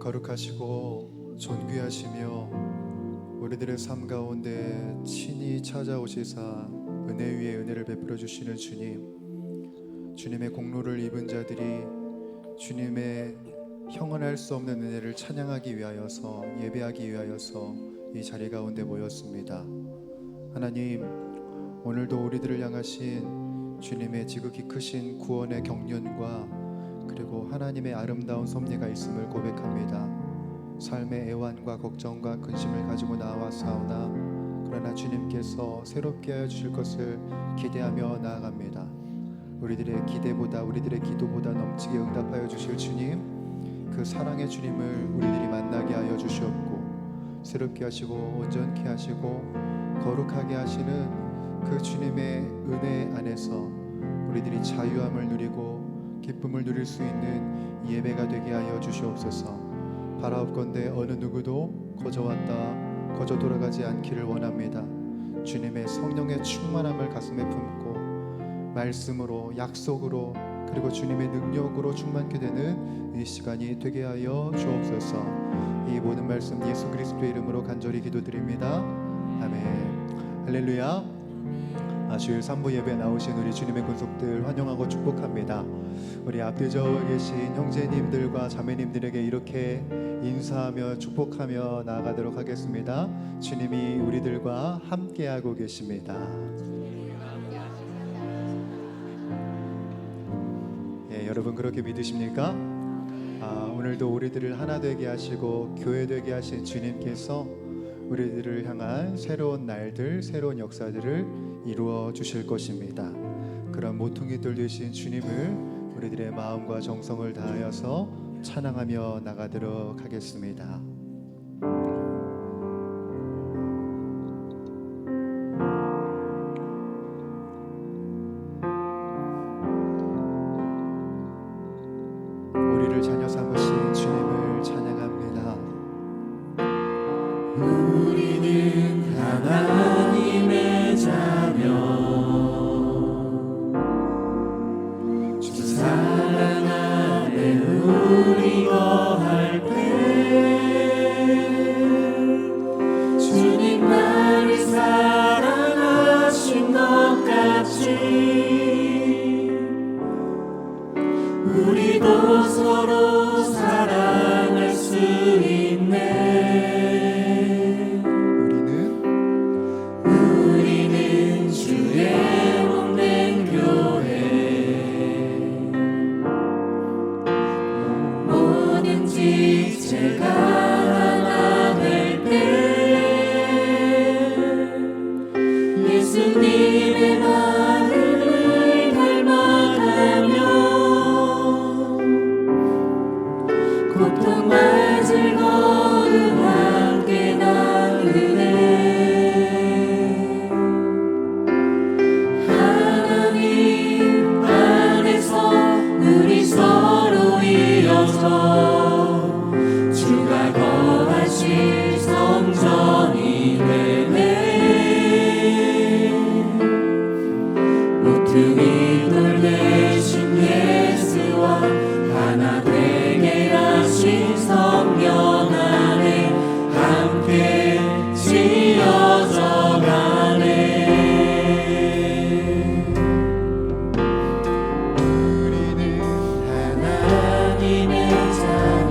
거룩하시고 존귀하시며 우리들의 삶 가운데 친히 찾아오시사 은혜 위에 은혜를 베풀어 주시는 주님, 주님의 공로를 입은 자들이 주님의 형언할 수 없는 은혜를 찬양하기 위하여서, 예배하기 위하여서 이 자리 가운데 모였습니다. 하나님, 오늘도 우리들을 향하신 주님의 지극히 크신 구원의 경륜과 그리고 하나님의 아름다운 섭리가 있음을 고백합니다. 삶의 애환과 걱정과 근심을 가지고 나와사오나 그러나 주님께서 새롭게 하여 주실 것을 기대하며 나아갑니다. 우리들의 기대보다, 우리들의 기도보다 넘치게 응답하여 주실 주님, 그 사랑의 주님을 우리들이 만나게 하여 주시옵고, 새롭게 하시고 온전케 하시고 거룩하게 하시는 그 주님의 은혜 안에서 우리들이 자유함을 누리고 기쁨을 누릴 수 있는 예배가 되게 하여 주시옵소서. 바라옵건대 어느 누구도 거저 왔다 거저 돌아가지 않기를 원합니다. 주님의 성령의 충만함을 가슴에 품고 말씀으로, 약속으로, 그리고 주님의 능력으로 충만케 되는 이 시간이 되게 하여 주옵소서. 이 모든 말씀 예수 그리스도의 이름으로 간절히 기도드립니다. 아멘. 할렐루야. 주일 3부 예배에 나오신 우리 주님의 군속들 환영하고 축복합니다. 우리 앞에 저 계신 형제님들과 자매님들에게 이렇게 인사하며 축복하며 나아가도록 하겠습니다. 주님이 우리들과 함께하고 계십니다. 여러분 그렇게 믿으십니까? 오늘도 우리들을 하나 되게 하시고 교회 되게 하신 주님께서 우리들을 향한 새로운 날들, 새로운 역사들을 이루어 주실 것입니다. 그런 모퉁이돌 되신 주님을 우리들의 마음과 정성을 다하여서 찬양하며 나가도록 하겠습니다. 우리를 자녀 삼으신 주님을 찬양합니다. 우리는 하나님의 자녀, 주 사랑 안에 우리 거할 때 주님 나를 사랑하신 것 같이 우리도 서로 사랑할 수 있네. 우리는 주의 몸된 교회, 뭐든지 제가 하나 될 때 예수님의 마음을 닮아가며 고통과 즐거움 함께 나누네. 하나님 안에서 우리 서로 이어서 주가 거하실 성전이 되네. 모퉁이돌 되신 예수와 하나 되게 하신 성령 안에 함께 지어져 가네. 우리는 하나님의 자녀,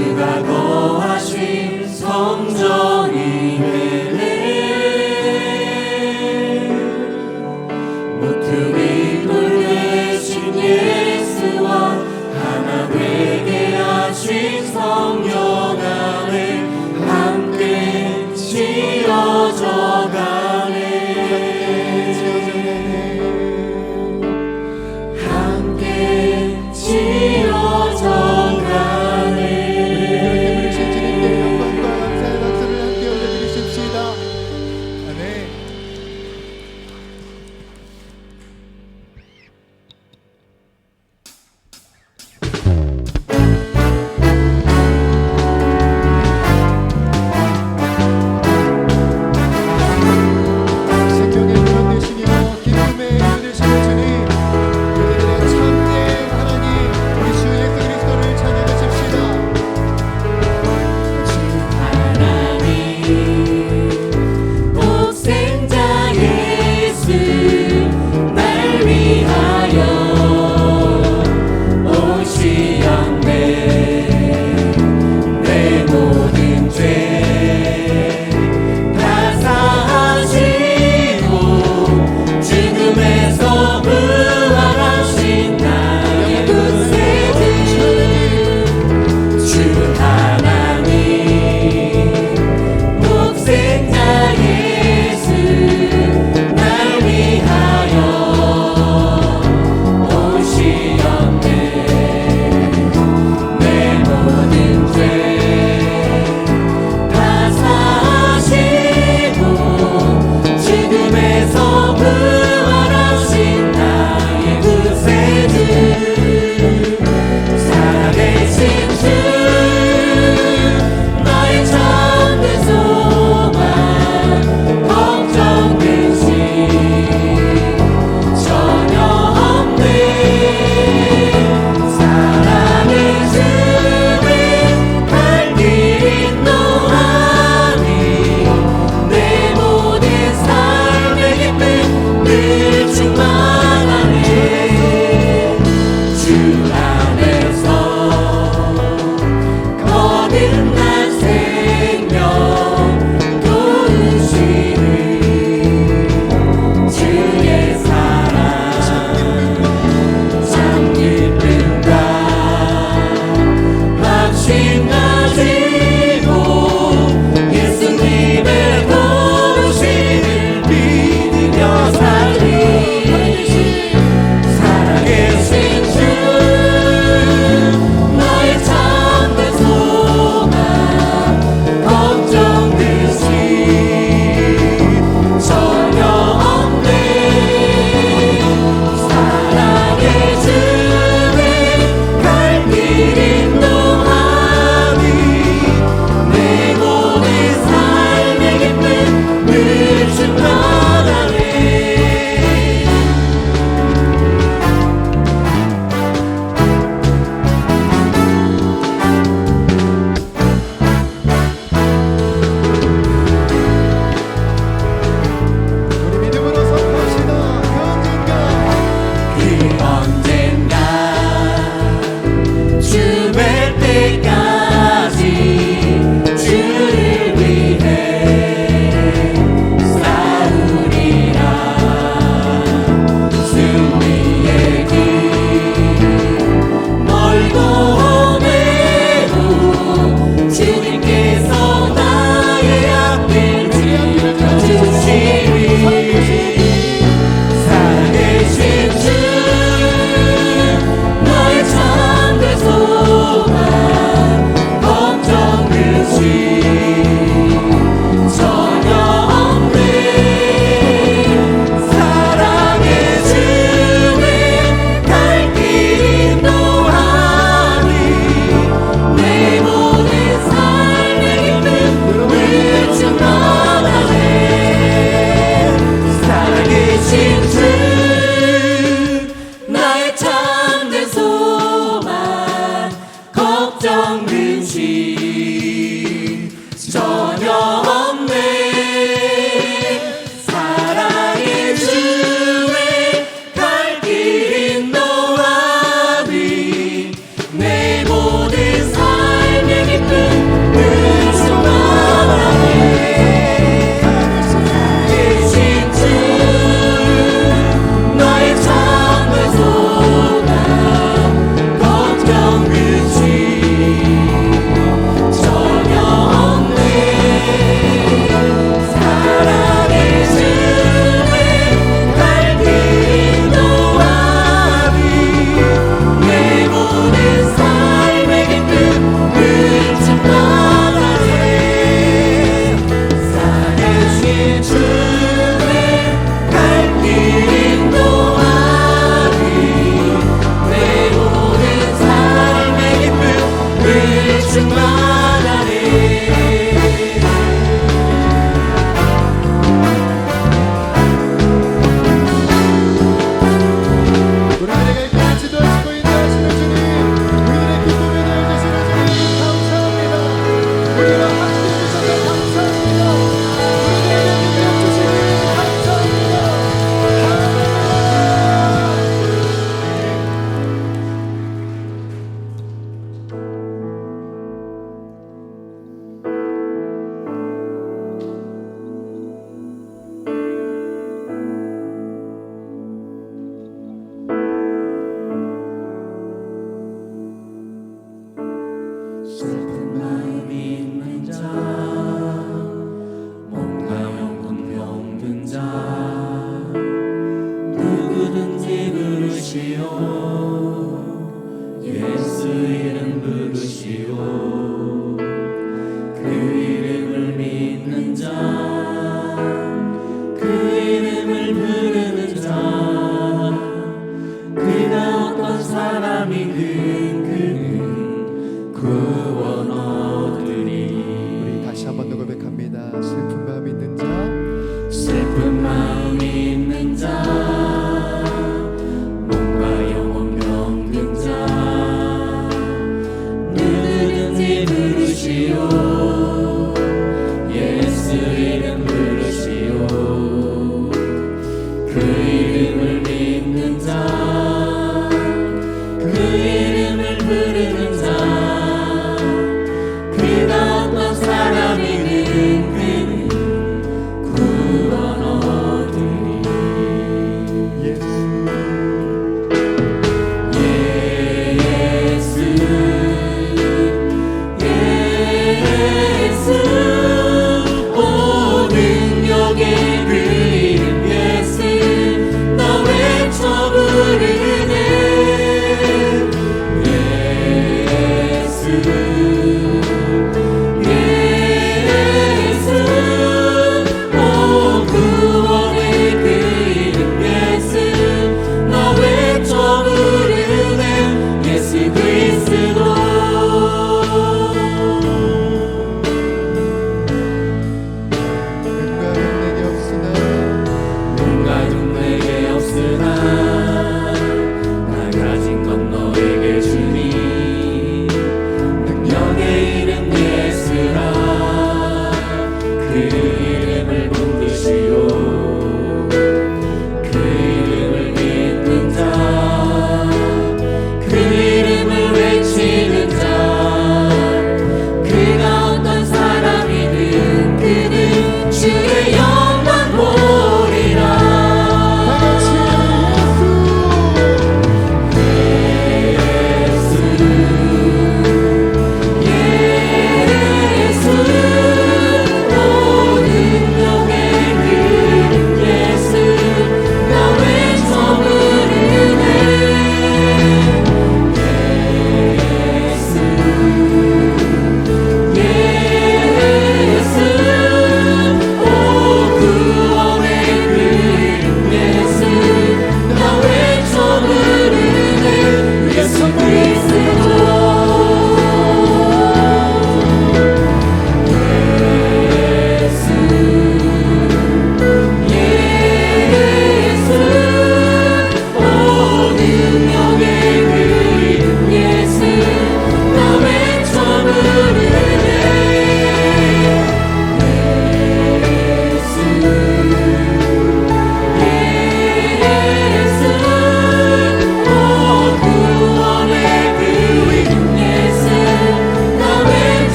주가 거하신 성전이 되네 모퉁이 돌 대신 예수와 하나 되게 하신 성령 안에 함께 지어져 가네 함께 지어져 가네 우리 주님께 영광과 감사의 박수를 함께 올려드리십시다. 아멘.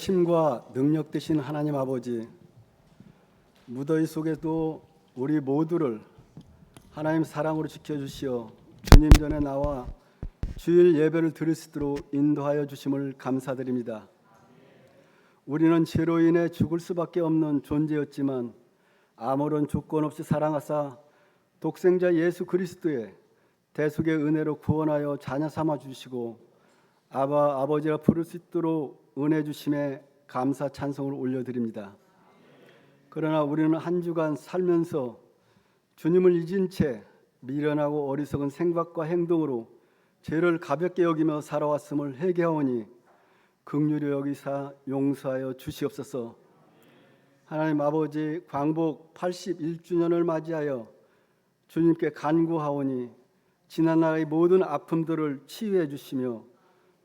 힘과 능력 되신 하나님 아버지, 무더위 속에도 우리 모두를 하나님 사랑으로 지켜주시어 주님 전에 나와 주일 예배를 드릴 수 있도록 인도하여 주심을 감사드립니다. 우리는 죄로 인해 죽을 수밖에 없는 존재였지만 아무런 조건 없이 사랑하사 독생자 예수 그리스도의 대속의 은혜로 구원하여 자녀 삼아 주시고 아버지라 부를 수 있도록 은혜 주심에 감사 찬송을 올려드립니다. 그러나 우리는 한 주간 살면서 주님을 잊은 채 미련하고 어리석은 생각과 행동으로 죄를 가볍게 여기며 살아왔음을 회개하오니 긍휼히 여기사 용서하여 주시옵소서. 하나님 아버지, 광복 81주년을 맞이하여 주님께 간구하오니 지난날의 모든 아픔들을 치유해 주시며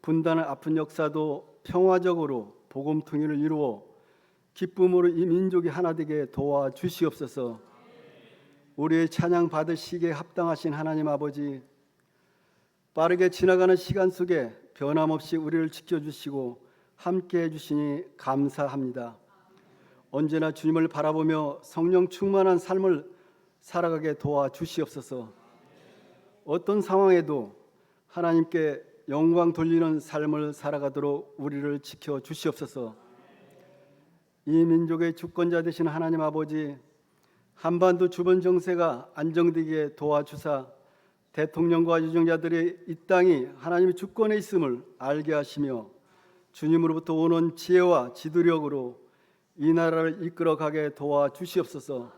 분단의 아픈 역사도 평화적으로 복음통일을 이루어 기쁨으로 이 민족이 하나 되게 도와주시옵소서. 우리의 찬양 받으시기에 합당하신 하나님 아버지, 빠르게 지나가는 시간 속에 변함없이 우리를 지켜주시고 함께해 주시니 감사합니다. 언제나 주님을 바라보며 성령 충만한 삶을 살아가게 도와주시옵소서. 어떤 상황에도 하나님께 영광 돌리는 삶을 살아가도록 우리를 지켜주시옵소서. 이 민족의 주권자 되신 하나님 아버지, 한반도 주변 정세가 안정되게 도와주사 대통령과 유정자들의 이 땅이 하나님의 주권에 있음을 알게 하시며 주님으로부터 오는 지혜와 지도력으로 이 나라를 이끌어가게 도와주시옵소서.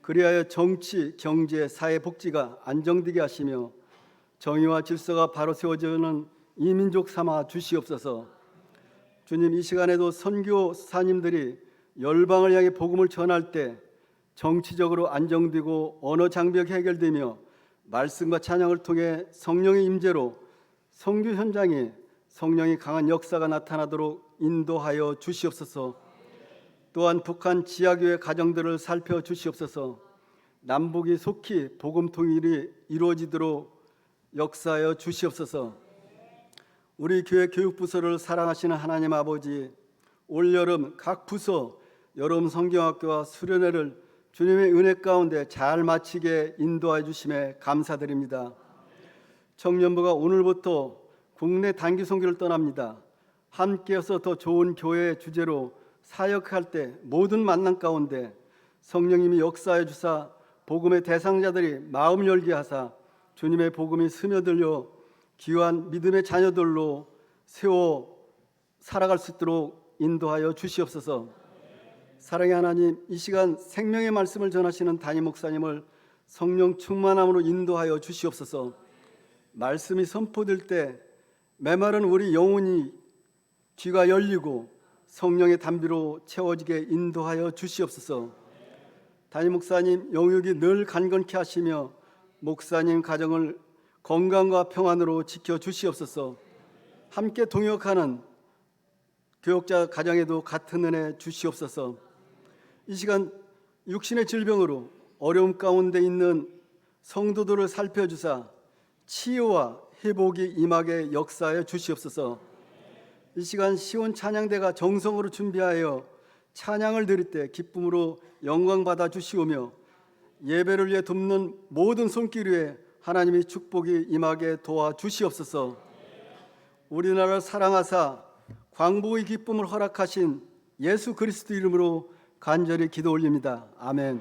그리하여 정치, 경제, 사회, 복지가 안정되게 하시며 정의와 질서가 바로 세워지는 이 민족 삼아 주시옵소서. 주님, 이 시간에도 선교사님들이 열방을 향해 복음을 전할 때 정치적으로 안정되고 언어 장벽이 해결되며 말씀과 찬양을 통해 성령의 임재로 선교 현장에 성령이 강한 역사가 나타나도록 인도하여 주시옵소서. 또한 북한 지하교회 가정들을 살펴주시옵소서. 남북이 속히 복음 통일이 이루어지도록 역사하여 주시옵소서. 우리 교회 교육부서를 사랑하시는 하나님 아버지, 올여름 각 부서 여름 성경학교와 수련회를 주님의 은혜 가운데 잘 마치게 인도하여 주심에 감사드립니다. 청년부가 오늘부터 국내 단기 선교를 떠납니다. 함께해서 더 좋은 교회 주제로 사역할 때 모든 만남 가운데 성령님이 역사해 주사 복음의 대상자들이 마음 열게 하사 주님의 복음이 스며들려 귀한 믿음의 자녀들로 세워 살아갈 수 있도록 인도하여 주시옵소서. 사랑의 하나님, 이 시간 생명의 말씀을 전하시는 담임 목사님을 성령 충만함으로 인도하여 주시옵소서. 말씀이 선포될 때 메마른 우리 영혼이 귀가 열리고 성령의 담비로 채워지게 인도하여 주시옵소서. 담임 목사님 영육이 늘 간건케 하시며 목사님 가정을 건강과 평안으로 지켜 주시옵소서. 함께 동역하는 교역자 가정에도 같은 은혜 주시옵소서. 이 시간 육신의 질병으로 어려움 가운데 있는 성도들을 살펴주사 치유와 회복이 임하게 역사하여 주시옵소서. 이 시간 시온 찬양대가 정성으로 준비하여 찬양을 드릴 때 기쁨으로 영광 받아 주시오며 예배를 위해 돕는 모든 손길 위에 하나님의 축복이 임하게 도와 주시옵소서. 우리나라를 사랑하사 광복의 기쁨을 허락하신 예수 그리스도 이름으로 간절히 기도 올립니다. 아멘.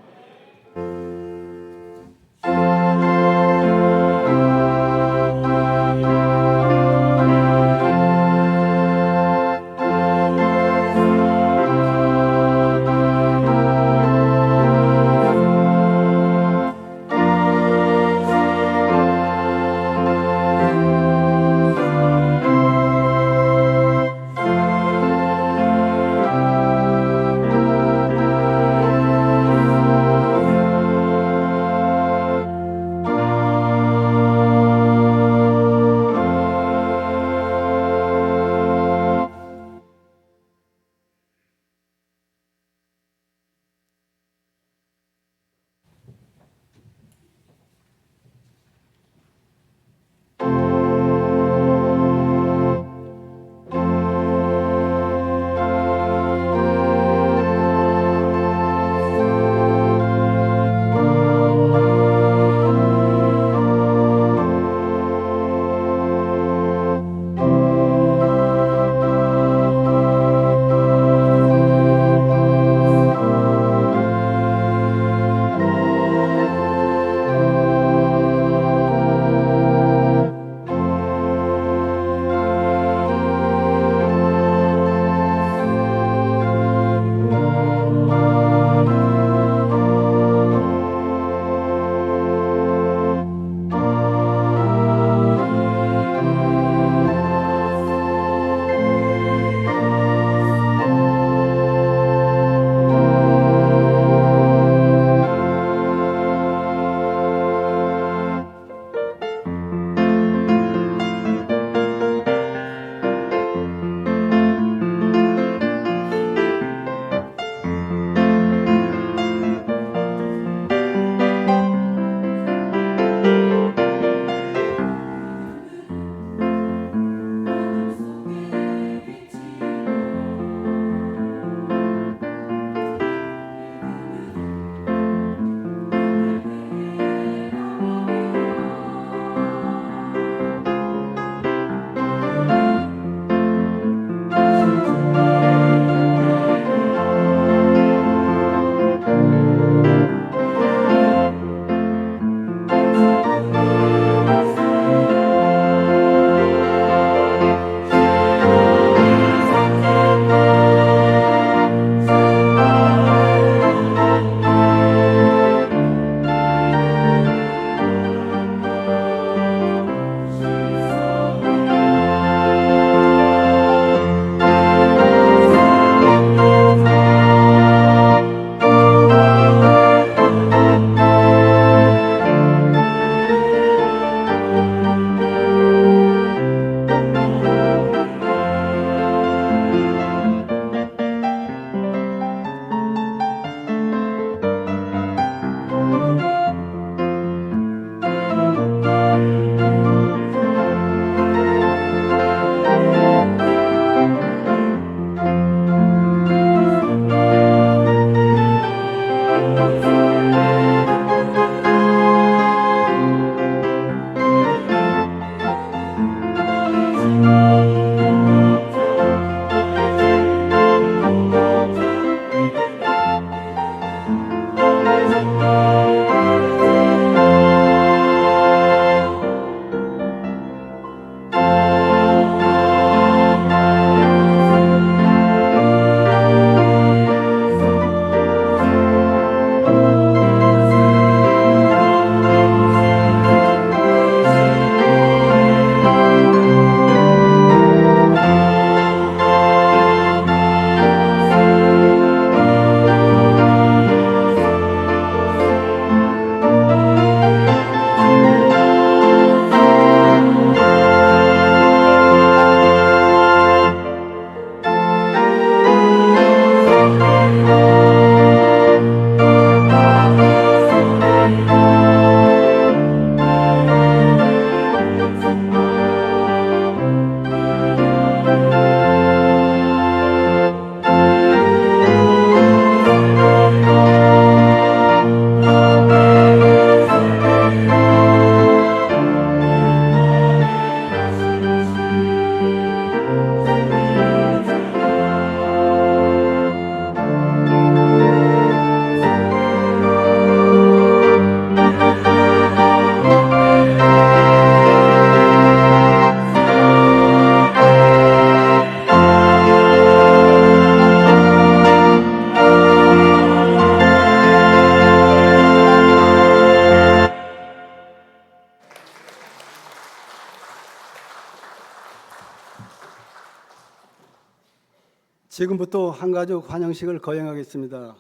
지금부터 한가족 환영식을 거행하겠습니다.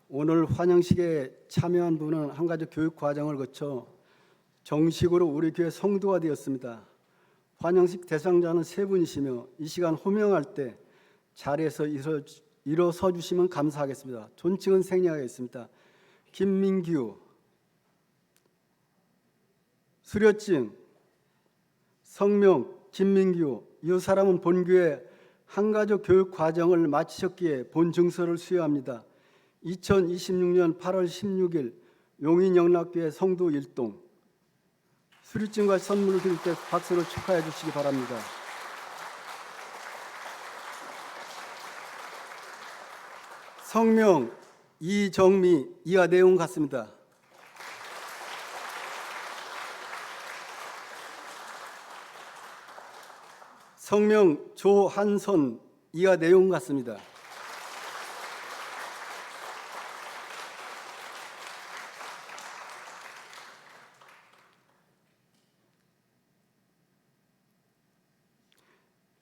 오늘 환영식에 참여한 분은 한가족 교육 과정을 거쳐 정식으로 우리 교회 성도가 되었습니다. 환영식 대상자는 세 분이시며 이 시간 호명할 때 자리에서 일어서 주시면 감사하겠습니다. 존칭은 생략하겠습니다. 김민규, 수료증, 성명 김민규, 이 사람은 본교회 한가족 교육 과정을 마치셨기에 본 증서를 수여합니다. 2026년 8월 16일 용인영락교회 성도 일동. 수료증과 선물을 드릴 때 박수로 축하해 주시기 바랍니다. 성명 이정미, 이하 내용 같습니다. 성명 조한선, 이하 내용 같습니다.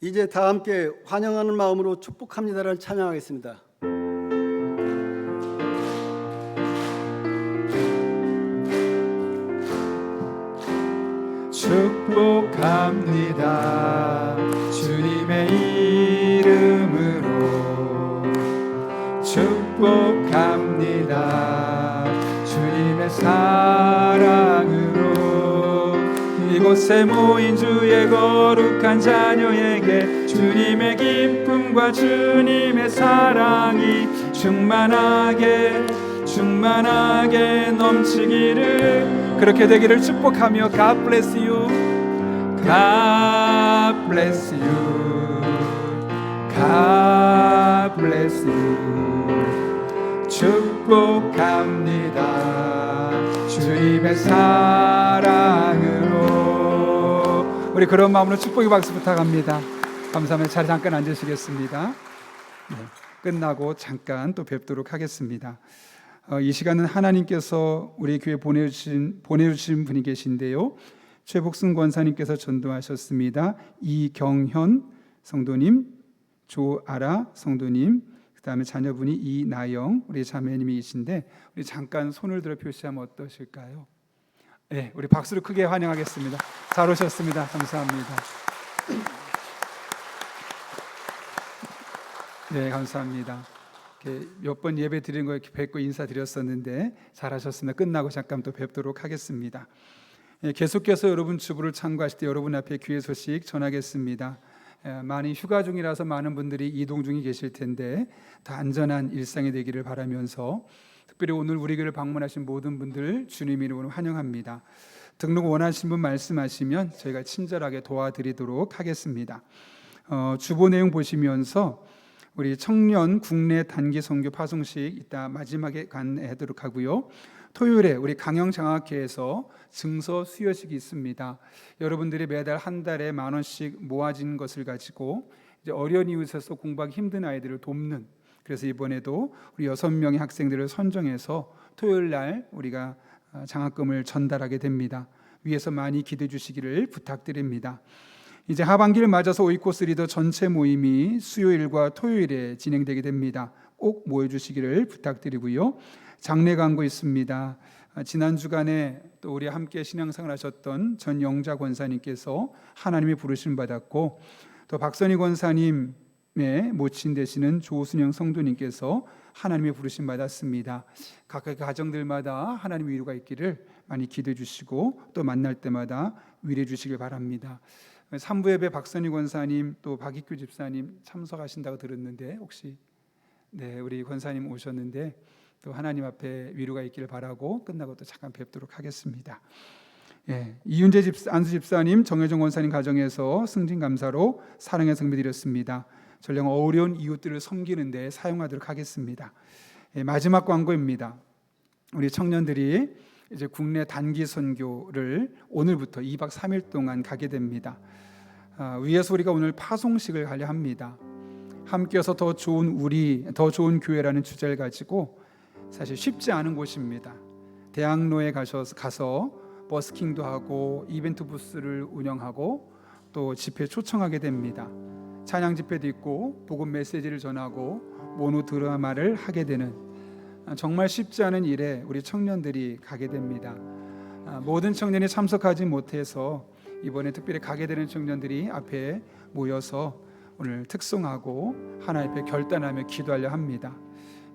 이제 다 함께 환영하는 마음으로 축복합니다를 찬양하겠습니다. 축복합니다. 주님의 이름으로 축복합니다. 주님의 사랑으로 이곳에 모인 주의 거룩한 자녀에게 주님의 기쁨과 주님의 사랑이 충만하게 넘치기를, 그렇게 되기를 축복하며 God bless you, God bless you, God bless you. 축복합니다. 주님의 사랑으로. 우리 그런 마음으로 축복의 박수 부탁합니다. 감사합니다. 자리 잠깐 앉으시겠습니다. 네, 끝나고 잠깐 또 뵙도록 하겠습니다. 이 시간은 하나님께서 우리 교회 보내주신 분이 계신데요, 최복순 권사님께서 전도하셨습니다. 이경현 성도님, 조아라 성도님, 그 다음에 자녀분이 이나영 우리 자매님이신데, 우리 잠깐 손을 들어 표시하면 어떠실까요? 네, 우리 박수로 크게 환영하겠습니다. 잘 오셨습니다. 감사합니다. 네, 감사합니다. 몇 번 예배 드린 거 이렇게 뵙고 인사드렸었는데 잘하셨습니다. 끝나고 잠깐 또 뵙도록 하겠습니다. 계속해서 여러분 주부를 참고하실 때 여러분 앞에 귀의 소식 전하겠습니다. 많이 휴가 중이라서 많은 분들이 이동 중에 계실 텐데 더 안전한 일상이 되기를 바라면서, 특별히 오늘 우리 교회를 방문하신 모든 분들 주님 이름으로 환영합니다. 등록 원하시는 분 말씀하시면 저희가 친절하게 도와드리도록 하겠습니다. 주보 내용 보시면서 우리 청년 국내 단기 선교 파송식 이따 마지막에 간하도록 하고요. 토요일에 우리 강영장학회에서 증서 수여식이 있습니다. 여러분들이 매달 한 달에 10,000원씩 모아진 것을 가지고 이제 어려운 이웃에서 공부하기 힘든 아이들을 돕는, 그래서 이번에도 우리 6명의 학생들을 선정해서 토요일 날 우리가 장학금을 전달하게 됩니다. 위에서 많이 기도해 주시기를 부탁드립니다. 이제 하반기를 맞아서 오이코스 리더 전체 모임이 수요일과 토요일에 진행되게 됩니다. 꼭 모여주시기를 부탁드리고요. 장례 광고 있습니다. 지난 주간에 또 우리 함께 신앙생활 하셨던 전영자 권사님께서 하나님의 부르심 받았고, 또 박선희 권사님의 모친 되시는 조순영 성도님께서 하나님의 부르심 받았습니다. 각각 가정들마다 하나님의 위로가 있기를 많이 기도해 주시고 또 만날 때마다 위로해 주시길 바랍니다. 3부 예배 박선희 권사님 또 박익규 집사님 참석하신다고 들었는데 혹시 우리 권사님 오셨는데 또 하나님 앞에 위로가 있기를 바라고 끝나고 또 잠깐 뵙도록 하겠습니다. 이윤재 안수 집사님, 정혜정 권사님 가정에서 승진 감사로 사랑의 성비 드렸습니다. 전령 어려운 이웃들을 섬기는 데 사용하도록 하겠습니다. 마지막 광고입니다. 우리 청년들이 이제 국내 단기 선교를 오늘부터 2박 3일 동안 가게 됩니다. 위에서 우리가 오늘 파송식을 하려 합니다. 함께해서 더 좋은 교회라는 주제를 가지고 사실 쉽지 않은 곳입니다. 대학로에 가서 버스킹도 하고 이벤트 부스를 운영하고 또 집회 초청하게 됩니다. 찬양 집회도 있고 복음 메시지를 전하고 모노 드라마를 하게 되는 정말 쉽지 않은 일에 우리 청년들이 가게 됩니다. 모든 청년이 참석하지 못해서 이번에 특별히 가게 되는 청년들이 앞에 모여서 오늘 특송하고 하나님 앞에 결단하며 기도하려 합니다.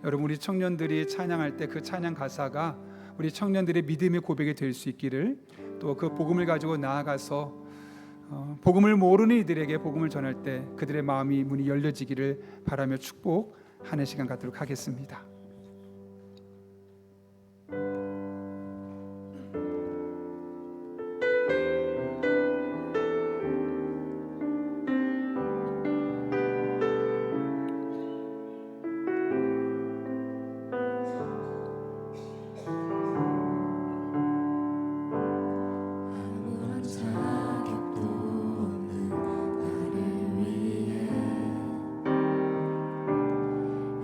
여러분, 우리 청년들이 찬양할 때 그 찬양 가사가 우리 청년들의 믿음의 고백이 될 수 있기를, 또 그 복음을 가지고 나아가서 복음을 모르는 이들에게 복음을 전할 때 그들의 마음이 문이 열려지기를 바라며 축복하는 시간 갖도록 하겠습니다. 아무런 자격도 없는 나를 위해,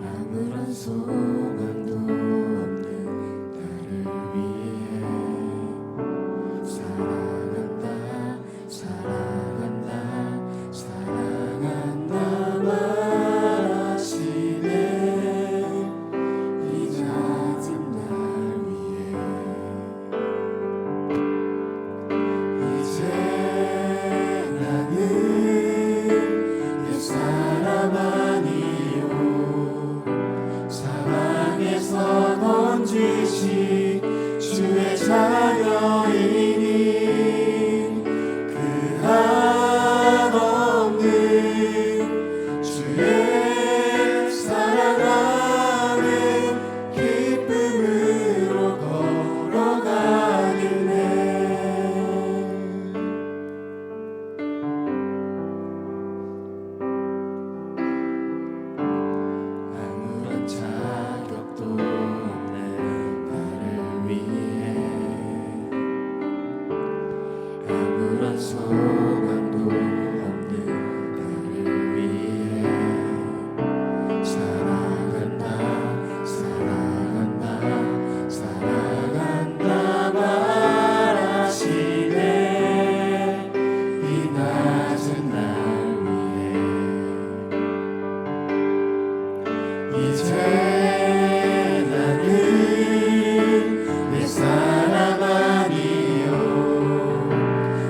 아무런 소망도 없는 나를 위해 사랑한다, 사랑한다, 사랑한다 말하시네. 이 낮은 날 위해 이제 나는 옛사람 아니요, 사랑에서 건지신 주의 자녀이니 그 한없는 주의 사랑 안에 기쁨으로 걸어가겠네. 아무런 자격도 없는 나를 위해, 아무런 소망도 없는 나를 위해 사랑한다, 사랑한다, 사랑한다 말하시네. 이 낮은 날 위해 이제 나는 옛사람 아니요,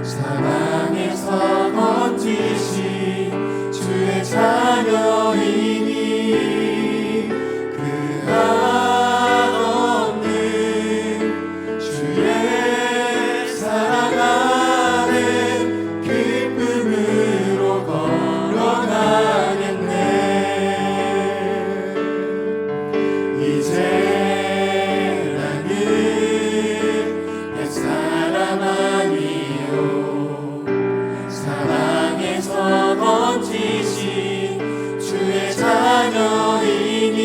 사랑에서 건지신 주의 자녀이니 그 한없는 주의 사랑 안에 기쁨으로 걸어가겠네. 이제 나는 옛사람 아니요, 사랑에서 건지신 주의 자녀이니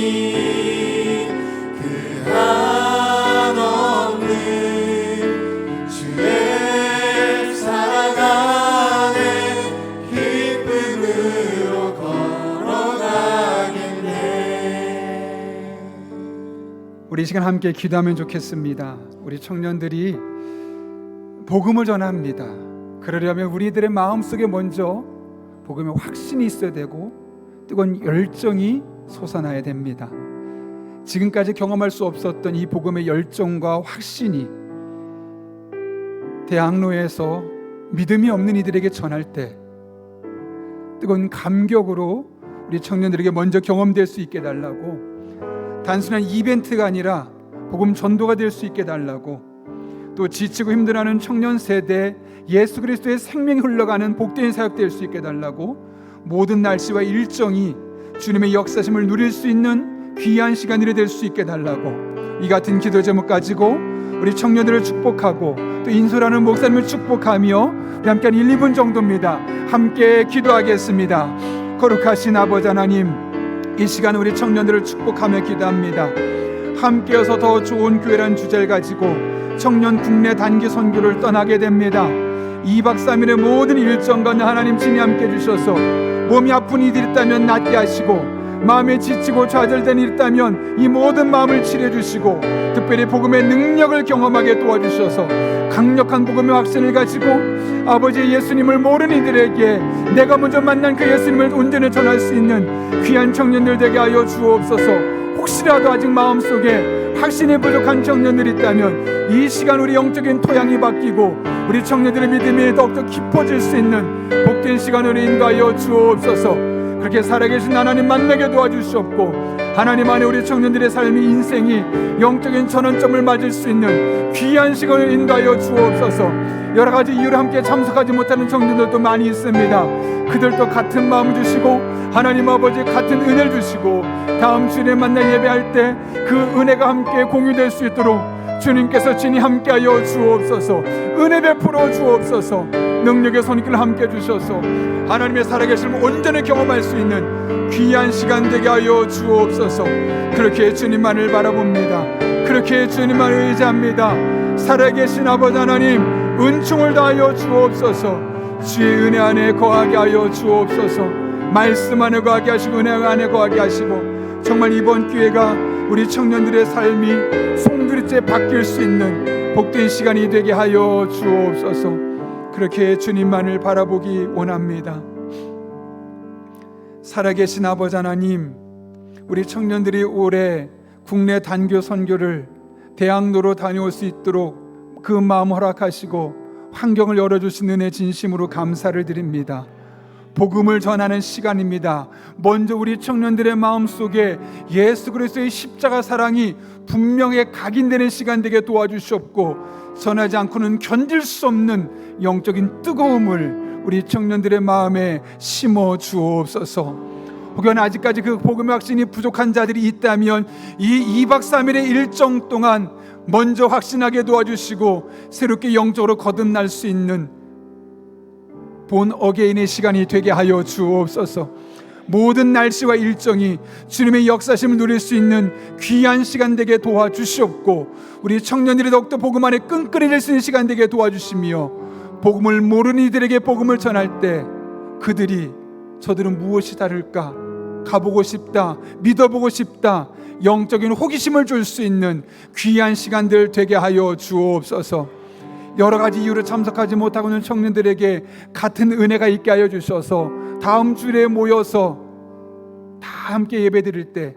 그 한없는 주의 사랑 안에 기쁨으로 걸어가겠네. 우리 이 시간 함께 기도하면 좋겠습니다. 우리 청년들이 복음을 전합니다. 그러려면 우리들의 마음속에 먼저 복음의 확신이 있어야 되고 뜨거운 열정이 솟아나야 됩니다. 지금까지 경험할 수 없었던 이 복음의 열정과 확신이 대학로에서 믿음이 없는 이들에게 전할 때 뜨거운 감격으로 우리 청년들에게 먼저 경험될 수 있게 달라고, 단순한 이벤트가 아니라 복음 전도가 될 수 있게 달라고, 또 지치고 힘들어하는 청년 세대 예수 그리스도의 생명이 흘러가는 복된 사역 될 수 있게 달라고, 모든 날씨와 일정이 주님의 역사심을 누릴 수 있는 귀한 시간이 될 수 있게 달라고, 이 같은 기도 제목 가지고 우리 청년들을 축복하고 또 인솔하는 목사님을 축복하며 우리 함께 한 1, 2분 정도입니다. 함께 기도하겠습니다. 거룩하신 아버지 하나님, 이 시간 우리 청년들을 축복하며 기도합니다. 함께여서 더 좋은 교회라는 주제를 가지고 청년 국내 단기 선교를 떠나게 됩니다. 2박 3일의 모든 일정과 하나님 친히 함께 해주셔서 몸이 아픈 이들이 있다면 낫게 하시고, 마음에 지치고 좌절된 일 있다면 이 모든 마음을 치료해 주시고 특별히 복음의 능력을 경험하게 도와주셔서 강력한 복음의 확신을 가지고 아버지 예수님을 모르는 이들에게 내가 먼저 만난 그 예수님을 온전히 전할 수 있는 귀한 청년들 되게 하여 주옵소서. 혹시라도 아직 마음속에 확신이 부족한 청년들이 있다면 이 시간 우리 영적인 토양이 바뀌고 우리 청년들의 믿음이 더욱더 깊어질 수 있는 복된 시간으로 인도하여 주옵소서. 그렇게 살아계신 하나님 만나게 도와주시옵고 하나님 안에 우리 청년들의 삶이 인생이 영적인 전환점을 맞을 수 있는 귀한 시간을 인도하여 주옵소서. 여러 가지 이유로 함께 참석하지 못하는 청년들도 많이 있습니다. 그들도 같은 마음을 주시고 하나님 아버지 같은 은혜를 주시고 다음 주에 만나 예배할 때 그 은혜가 함께 공유될 수 있도록 주님께서 친히 함께하여 주옵소서. 은혜 베풀어 주옵소서. 능력의 손길을 함께 주셔서 하나님의 살아계심을 온전히 경험할 수 있는 귀한 시간 되게 하여 주옵소서. 그렇게 주님만을 바라봅니다. 그렇게 주님만을 의지합니다. 살아계신 아버지 하나님 은총을 다하여 주옵소서. 주의 은혜 안에 거하게 하여 주옵소서. 말씀 안에 거하게 하시고 은혜 안에 거하게 하시고 정말 이번 기회가 우리 청년들의 삶이 송두리째 바뀔 수 있는 복된 시간이 되게 하여 주옵소서. 그렇게 주님만을 바라보기 원합니다. 살아계신 아버지 하나님, 우리 청년들이 올해 국내 단교 선교를 대학로로 다녀올 수 있도록 그 마음 허락하시고 환경을 열어주신 은혜 진심으로 감사를 드립니다. 복음을 전하는 시간입니다. 먼저 우리 청년들의 마음속에 예수 그리스도의 십자가 사랑이 분명히 각인되는 시간 되게 도와주시옵고 전하지 않고는 견딜 수 없는 영적인 뜨거움을 우리 청년들의 마음에 심어 주옵소서. 혹은 아직까지 그 복음의 확신이 부족한 자들이 있다면 이 2박 3일의 일정 동안 먼저 확신하게 도와주시고 새롭게 영적으로 거듭날 수 있는 본 어게인의 시간이 되게 하여 주옵소서. 모든 날씨와 일정이 주님의 역사심을 누릴 수 있는 귀한 시간 되게 도와주시옵고 우리 청년들이 더욱더 복음 안에 끈끈해질 수 있는 시간 되게 도와주시며 복음을 모르는 이들에게 복음을 전할 때 그들이 저들은 무엇이 다를까? 가보고 싶다, 믿어보고 싶다, 영적인 호기심을 줄 수 있는 귀한 시간들 되게 하여 주옵소서. 여러 가지 이유로 참석하지 못하고 있는 청년들에게 같은 은혜가 있게 하여 주셔서 다음 주에 모여서 다 함께 예배드릴 때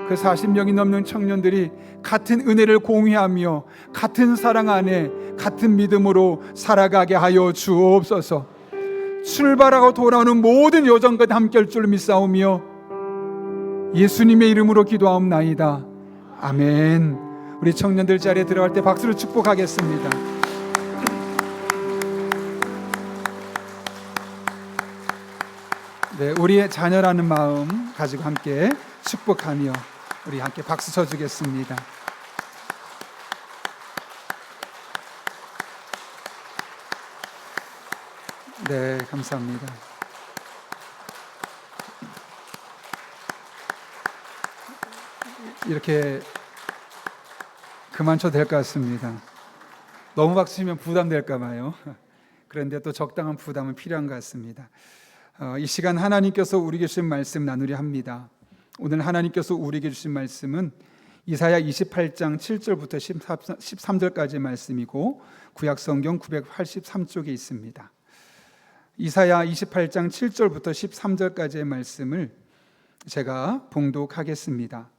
그 40명이 넘는 청년들이 같은 은혜를 공유하며 같은 사랑 안에 같은 믿음으로 살아가게 하여 주옵소서. 출발하고 돌아오는 모든 여정까지 함께 할 줄 믿사오며 예수님의 이름으로 기도하옵나이다. 아멘. 우리 청년들 자리에 들어갈 때 박수로 축복하겠습니다. 네, 우리의 자녀라는 마음 가지고 함께 축복하며 우리 함께 박수 쳐주겠습니다. 네, 감사합니다. 이렇게 그만 쳐도 될 것 같습니다. 너무 박수 치면 부담될까 봐요. 그런데 또 적당한 부담은 필요한 것 같습니다. 이 시간 하나님께서 우리에게 주신 말씀 나누려 합니다. 오늘 하나님께서 우리에게 주신 말씀은 이사야 28장 7절부터 13절까지의 말씀이고 구약성경 983쪽에 있습니다. 이사야 28장 7절부터 13절까지의 말씀을 제가 봉독하겠습니다.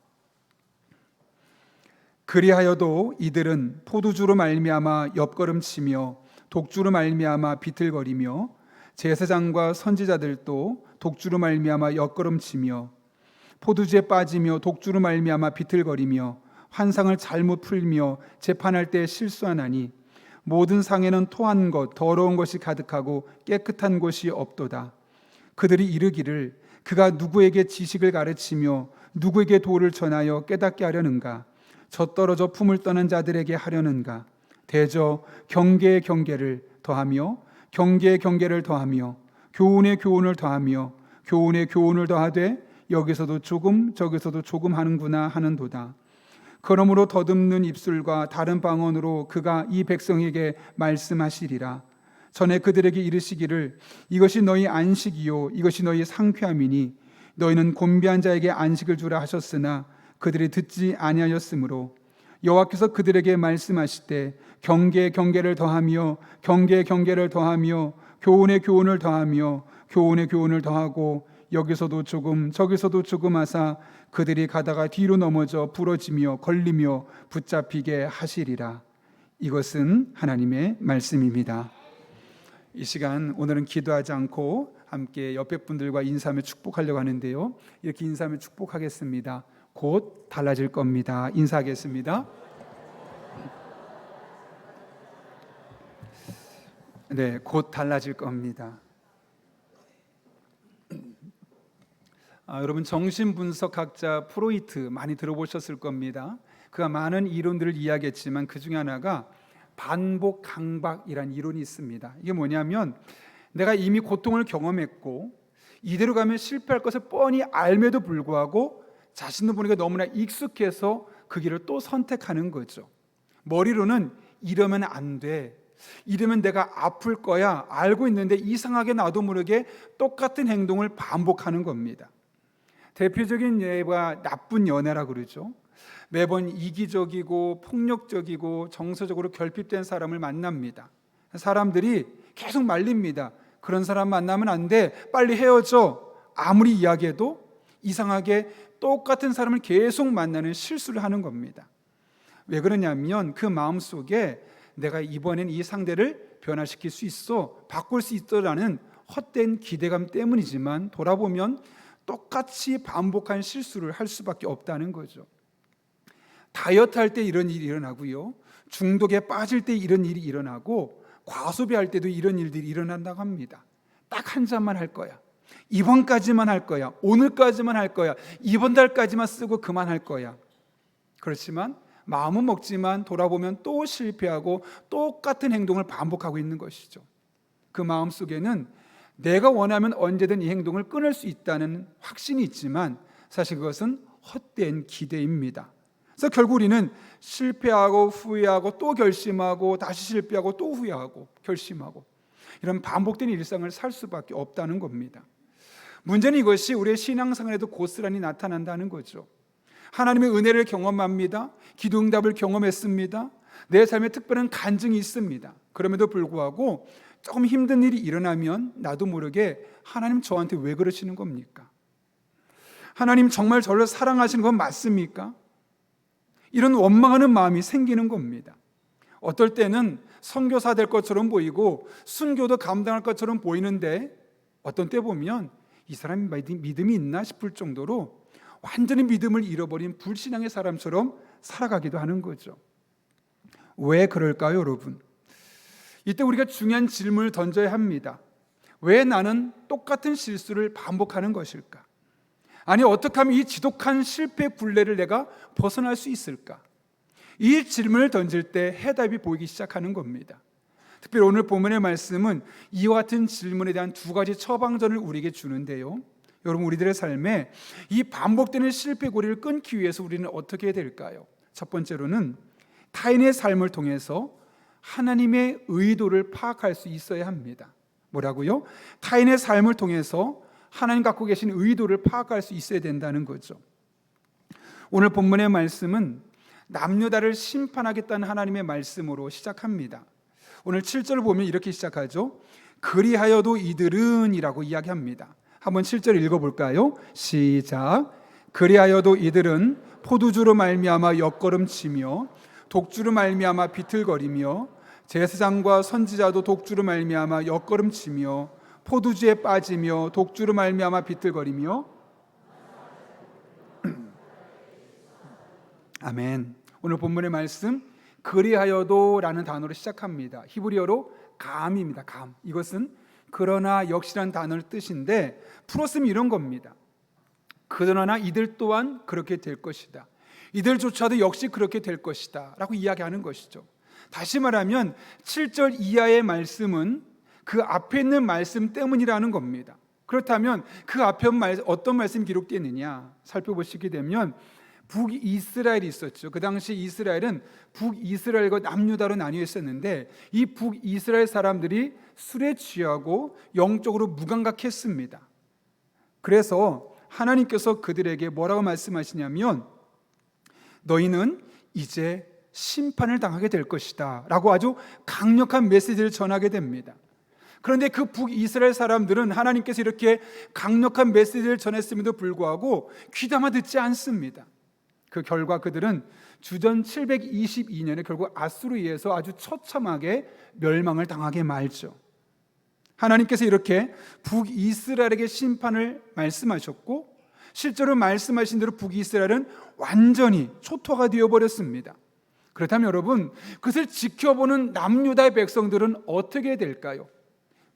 그리하여도 이들은 포도주로 말미암아 옆걸음치며 독주로 말미암아 비틀거리며 제사장과 선지자들도 독주로 말미암아 옆걸음치며 포도주에 빠지며 독주로 말미암아 비틀거리며 환상을 잘못 풀며 재판할 때 실수하나니 모든 상에는 토한 것 더러운 것이 가득하고 깨끗한 곳이 없도다. 그들이 이르기를 그가 누구에게 지식을 가르치며 누구에게 도를 전하여 깨닫게 하려는가? 젖떨어져 품을 떠난 자들에게 하려는가? 대저 경계의 경계를 더하며 경계의 경계를 더하며 교훈의 교훈을 더하며 교훈의 교훈을 더하되 여기서도 조금 저기서도 조금 하는구나 하는도다. 그러므로 더듬는 입술과 다른 방언으로 그가 이 백성에게 말씀하시리라. 전에 그들에게 이르시기를 이것이 너희 안식이요 이것이 너희 상쾌함이니 너희는 곤비한 자에게 안식을 주라 하셨으나 그들이 듣지 아니하였으므로 여호와께서 그들에게 말씀하시되 경계에 경계를 더하며 경계에 경계를 더하며 교훈에 교훈을 더하며 교훈에 교훈을 더하고 여기서도 조금 저기서도 조금 하사 그들이 가다가 뒤로 넘어져 부러지며 걸리며 붙잡히게 하시리라. 이것은 하나님의 말씀입니다. 이 시간 오늘은 기도하지 않고 함께 옆에 분들과 인사하며 축복하려고 하는데요. 이렇게 인사하며 축복하겠습니다. 곧 달라질 겁니다. 인사하겠습니다. 네, 곧 달라질 겁니다. 여러분 정신분석학자 프로이트 많이 들어보셨을 겁니다. 그가 많은 이론들을 이야기했지만 그 중에 하나가 반복 강박이라는 이론이 있습니다. 이게 뭐냐면 내가 이미 고통을 경험했고 이대로 가면 실패할 것을 뻔히 알매도 불구하고 자신도 모르게 너무나 익숙해서 그 길을 또 선택하는 거죠. 머리로는 이러면 안 돼, 이러면 내가 아플 거야 알고 있는데 이상하게 나도 모르게 똑같은 행동을 반복하는 겁니다. 대표적인 예가 나쁜 연애라고 그러죠. 매번 이기적이고 폭력적이고 정서적으로 결핍된 사람을 만납니다. 사람들이 계속 말립니다. 그런 사람 만나면 안 돼, 빨리 헤어져. 아무리 이야기해도 이상하게 똑같은 사람을 계속 만나는 실수를 하는 겁니다. 왜 그러냐면 그 마음속에 내가 이번엔 이 상대를 변화시킬 수 있어, 바꿀 수 있더라는 헛된 기대감 때문이지만 돌아보면 똑같이 반복한 실수를 할 수밖에 없다는 거죠. 다이어트 할 때 이런 일이 일어나고요, 중독에 빠질 때 이런 일이 일어나고 과소비할 때도 이런 일들이 일어난다고 합니다. 딱 한 잔만 할 거야, 이번까지만 할 거야, 오늘까지만 할 거야, 이번 달까지만 쓰고 그만할 거야. 그렇지만 마음은 먹지만 돌아보면 또 실패하고 똑같은 행동을 반복하고 있는 것이죠. 그 마음속에는 내가 원하면 언제든 이 행동을 끊을 수 있다는 확신이 있지만 사실 그것은 헛된 기대입니다. 그래서 결국 우리는 실패하고 후회하고 또 결심하고 다시 실패하고 또 후회하고 결심하고 이런 반복된 일상을 살 수밖에 없다는 겁니다. 문제는 이것이 우리의 신앙생활에도 고스란히 나타난다는 거죠. 하나님의 은혜를 경험합니다. 기도응답을 경험했습니다. 내 삶에 특별한 간증이 있습니다. 그럼에도 불구하고 조금 힘든 일이 일어나면 나도 모르게 하나님 저한테 왜 그러시는 겁니까? 하나님 정말 저를 사랑하시는 건 맞습니까? 이런 원망하는 마음이 생기는 겁니다. 어떨 때는 선교사 될 것처럼 보이고 순교도 감당할 것처럼 보이는데 어떤 때 보면 이 사람이 믿음이 있나 싶을 정도로 완전히 믿음을 잃어버린 불신앙의 사람처럼 살아가기도 하는 거죠. 왜 그럴까요, 여러분? 이때 우리가 중요한 질문을 던져야 합니다. 왜 나는 똑같은 실수를 반복하는 것일까? 아니, 어떻게 하면 이 지독한 실패 굴레를 내가 벗어날 수 있을까? 이 질문을 던질 때 해답이 보이기 시작하는 겁니다. 특별히 오늘 본문의 말씀은 이와 같은 질문에 대한 두 가지 처방전을 우리에게 주는데요. 여러분, 우리들의 삶에 이 반복되는 실패 고리를 끊기 위해서 우리는 어떻게 해야 될까요? 첫 번째로는 타인의 삶을 통해서 하나님의 의도를 파악할 수 있어야 합니다. 뭐라고요? 타인의 삶을 통해서 하나님 갖고 계신 의도를 파악할 수 있어야 된다는 거죠. 오늘 본문의 말씀은 남녀다를 심판하겠다는 하나님의 말씀으로 시작합니다. 오늘 7절을 보면 이렇게 시작하죠. 그리하여도 이들은 이라고 이야기합니다. 한번 7절 읽어볼까요? 시작. 그리하여도 이들은 포도주로 말미암아 옆걸음치며 독주로 말미암아 비틀거리며 제사장과 선지자도 독주로 말미암아 옆걸음치며 포도주에 빠지며 독주로 말미암아 비틀거리며 아멘. 오늘 본문의 말씀 그리하여도라는 단어로 시작합니다. 히브리어로 감입니다. 감. 이것은 그러나 역시란 단어의 뜻인데 풀었으면 이런 겁니다. 그러나 이들 또한 그렇게 될 것이다. 이들조차도 역시 그렇게 될 것이다 라고 이야기하는 것이죠. 다시 말하면 7절 이하의 말씀은 그 앞에 있는 말씀 때문이라는 겁니다. 그렇다면 그 앞에 어떤 말씀이 기록되어 있느냐 살펴보시게 되면 북이스라엘이 있었죠. 그 당시 이스라엘은 북이스라엘과 남유다로 나뉘어 있었는데 이 북이스라엘 사람들이 술에 취하고 영적으로 무감각했습니다. 그래서 하나님께서 그들에게 뭐라고 말씀하시냐면 너희는 이제 심판을 당하게 될 것이다 라고 아주 강력한 메시지를 전하게 됩니다. 그런데 그 북이스라엘 사람들은 하나님께서 이렇게 강력한 메시지를 전했음에도 불구하고 귀담아 듣지 않습니다. 그 결과 그들은 주전 722년에 결국 아수르에 의해서 아주 처참하게 멸망을 당하게 말죠. 하나님께서 이렇게 북이스라엘에게 심판을 말씀하셨고 실제로 말씀하신 대로 북이스라엘은 완전히 초토화가 되어버렸습니다. 그렇다면 여러분, 그것을 지켜보는 남유다의 백성들은 어떻게 될까요?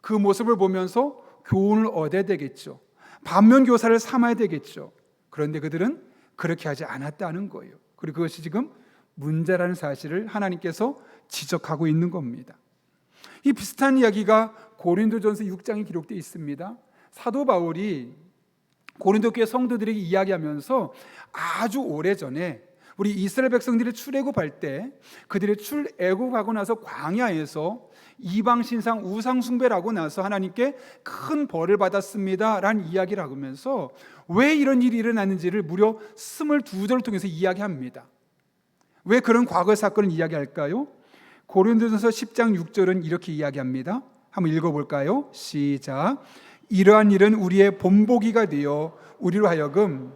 그 모습을 보면서 교훈을 얻어야 되겠죠. 반면교사를 삼아야 되겠죠. 그런데 그들은 그렇게 하지 않았다는 거예요. 그리고 그것이 지금 문제라는 사실을 하나님께서 지적하고 있는 겁니다. 이 비슷한 이야기가 고린도전서 6장에 기록되어 있습니다. 사도 바울이 고린도 교회 성도들에게 이야기하면서 아주 오래전에 우리 이스라엘 백성들이 출애굽할 때 그들이 출애굽하고 나서 광야에서 이방 신상 우상 숭배를 하고 나서 하나님께 큰 벌을 받았습니다 라는 이야기를 하면서 왜 이런 일이 일어났는지를 무려 22절을 통해서 이야기합니다. 왜 그런 과거 사건을 이야기할까요? 고린도전서 10장 6절은 이렇게 이야기합니다. 한번 읽어볼까요? 시작. 이러한 일은 우리의 본보기가 되어 우리로 하여금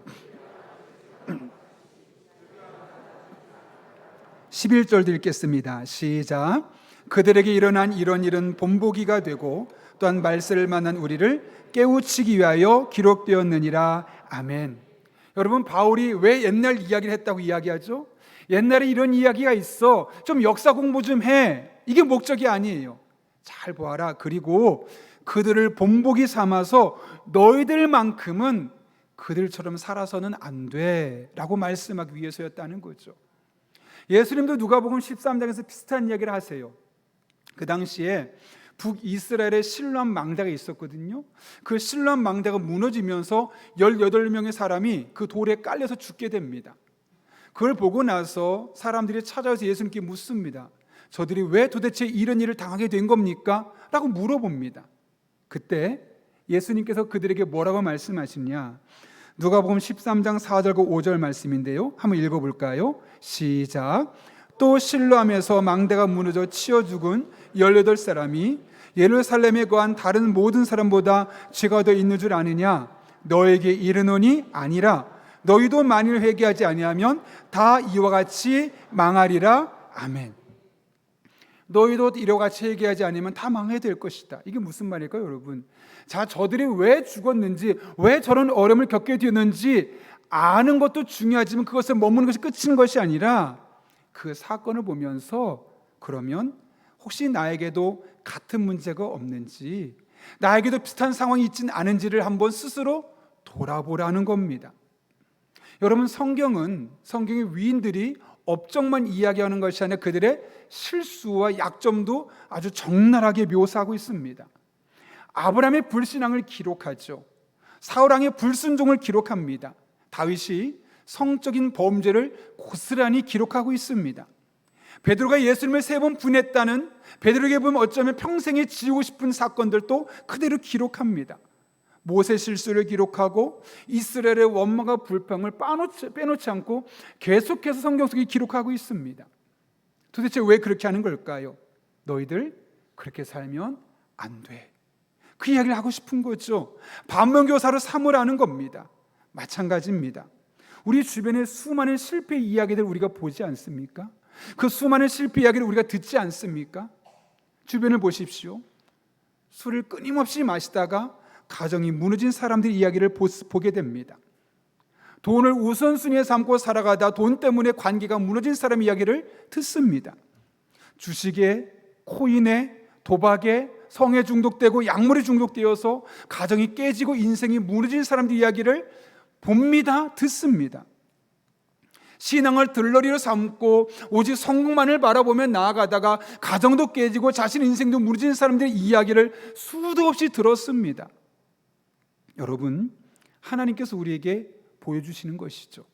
11절도 읽겠습니다. 시작. 그들에게 일어난 이런 일은 본보기가 되고 또한 말세를 만난 우리를 깨우치기 위하여 기록되었느니라. 아멘. 여러분, 바울이 왜 옛날 이야기를 했다고 이야기하죠? 옛날에 이런 이야기가 있어, 좀 역사 공부 좀 해, 이게 목적이 아니에요. 잘 보아라. 그리고 그들을 본보기 삼아서 너희들만큼은 그들처럼 살아서는 안 돼 라고 말씀하기 위해서였다는 거죠. 예수님도 누가복음 13장에서 비슷한 이야기를 하세요. 그 당시에 북이스라엘에 실로암 망대가 있었거든요. 그 실로암 망대가 무너지면서 18명의 사람이 그 돌에 깔려서 죽게 됩니다. 그걸 보고 나서 사람들이 찾아와서 예수님께 묻습니다. 저들이 왜 도대체 이런 일을 당하게 된 겁니까? 라고 물어봅니다. 그때 예수님께서 그들에게 뭐라고 말씀하시냐? 누가복음 13장 4절과 5절 말씀인데요. 한번 읽어볼까요? 시작. 또 실로암에서 망대가 무너져 치어 죽은 18사람이 예루살렘에 거한 다른 모든 사람보다 죄가 더 있는 줄 아느냐? 너에게 이르노니 아니라 너희도 만일 회개하지 아니하면 다 이와 같이 망하리라. 아멘. 너희도 이와 같이 회개하지 않으면 다 망해야 될 것이다. 이게 무슨 말일까요, 여러분? 자, 저들이 왜 죽었는지, 왜 저런 어려움을 겪게 되었는지 아는 것도 중요하지만 그것에 머무는 것이 끝인 것이 아니라 그 사건을 보면서 그러면 혹시 나에게도 같은 문제가 없는지, 나에게도 비슷한 상황이 있지는 않은지를 한번 스스로 돌아보라는 겁니다. 여러분, 성경의 위인들이 업적만 이야기하는 것이 아니라 그들의 실수와 약점도 아주 적나라하게 묘사하고 있습니다. 아브라함의 불신앙을 기록하죠. 사울왕의 불순종을 기록합니다. 다윗이 성적인 범죄를 고스란히 기록하고 있습니다. 베드로가 예수님을 3번 분했다는, 베드로에게 보면 어쩌면 평생에 지우고 싶은 사건들도 그대로 기록합니다. 모세 실수를 기록하고 이스라엘의 원망과 불평을 빼놓지 않고 계속해서 성경 속에 기록하고 있습니다. 도대체 왜 그렇게 하는 걸까요? 너희들 그렇게 살면 안 돼. 그 이야기를 하고 싶은 거죠. 반면교사로 삼으라는 겁니다. 마찬가지입니다. 우리 주변의 수많은 실패 이야기들 우리가 보지 않습니까? 그 수많은 실패 이야기를 우리가 듣지 않습니까? 주변을 보십시오. 술을 끊임없이 마시다가 가정이 무너진 사람들의 이야기를 보게 됩니다. 돈을 우선순위에 삼고 살아가다 돈 때문에 관계가 무너진 사람 이야기를 듣습니다. 주식에, 코인에, 도박에, 성에 중독되고 약물에 중독되어서 가정이 깨지고 인생이 무너진 사람들 이야기를 봅니다. 듣습니다. 신앙을 들러리로 삼고 오직 성공만을 바라보며 나아가다가 가정도 깨지고 자신 인생도 무너진 사람들의 이야기를 수도 없이 들었습니다. 여러분, 하나님께서 우리에게 보여주시는 것이죠.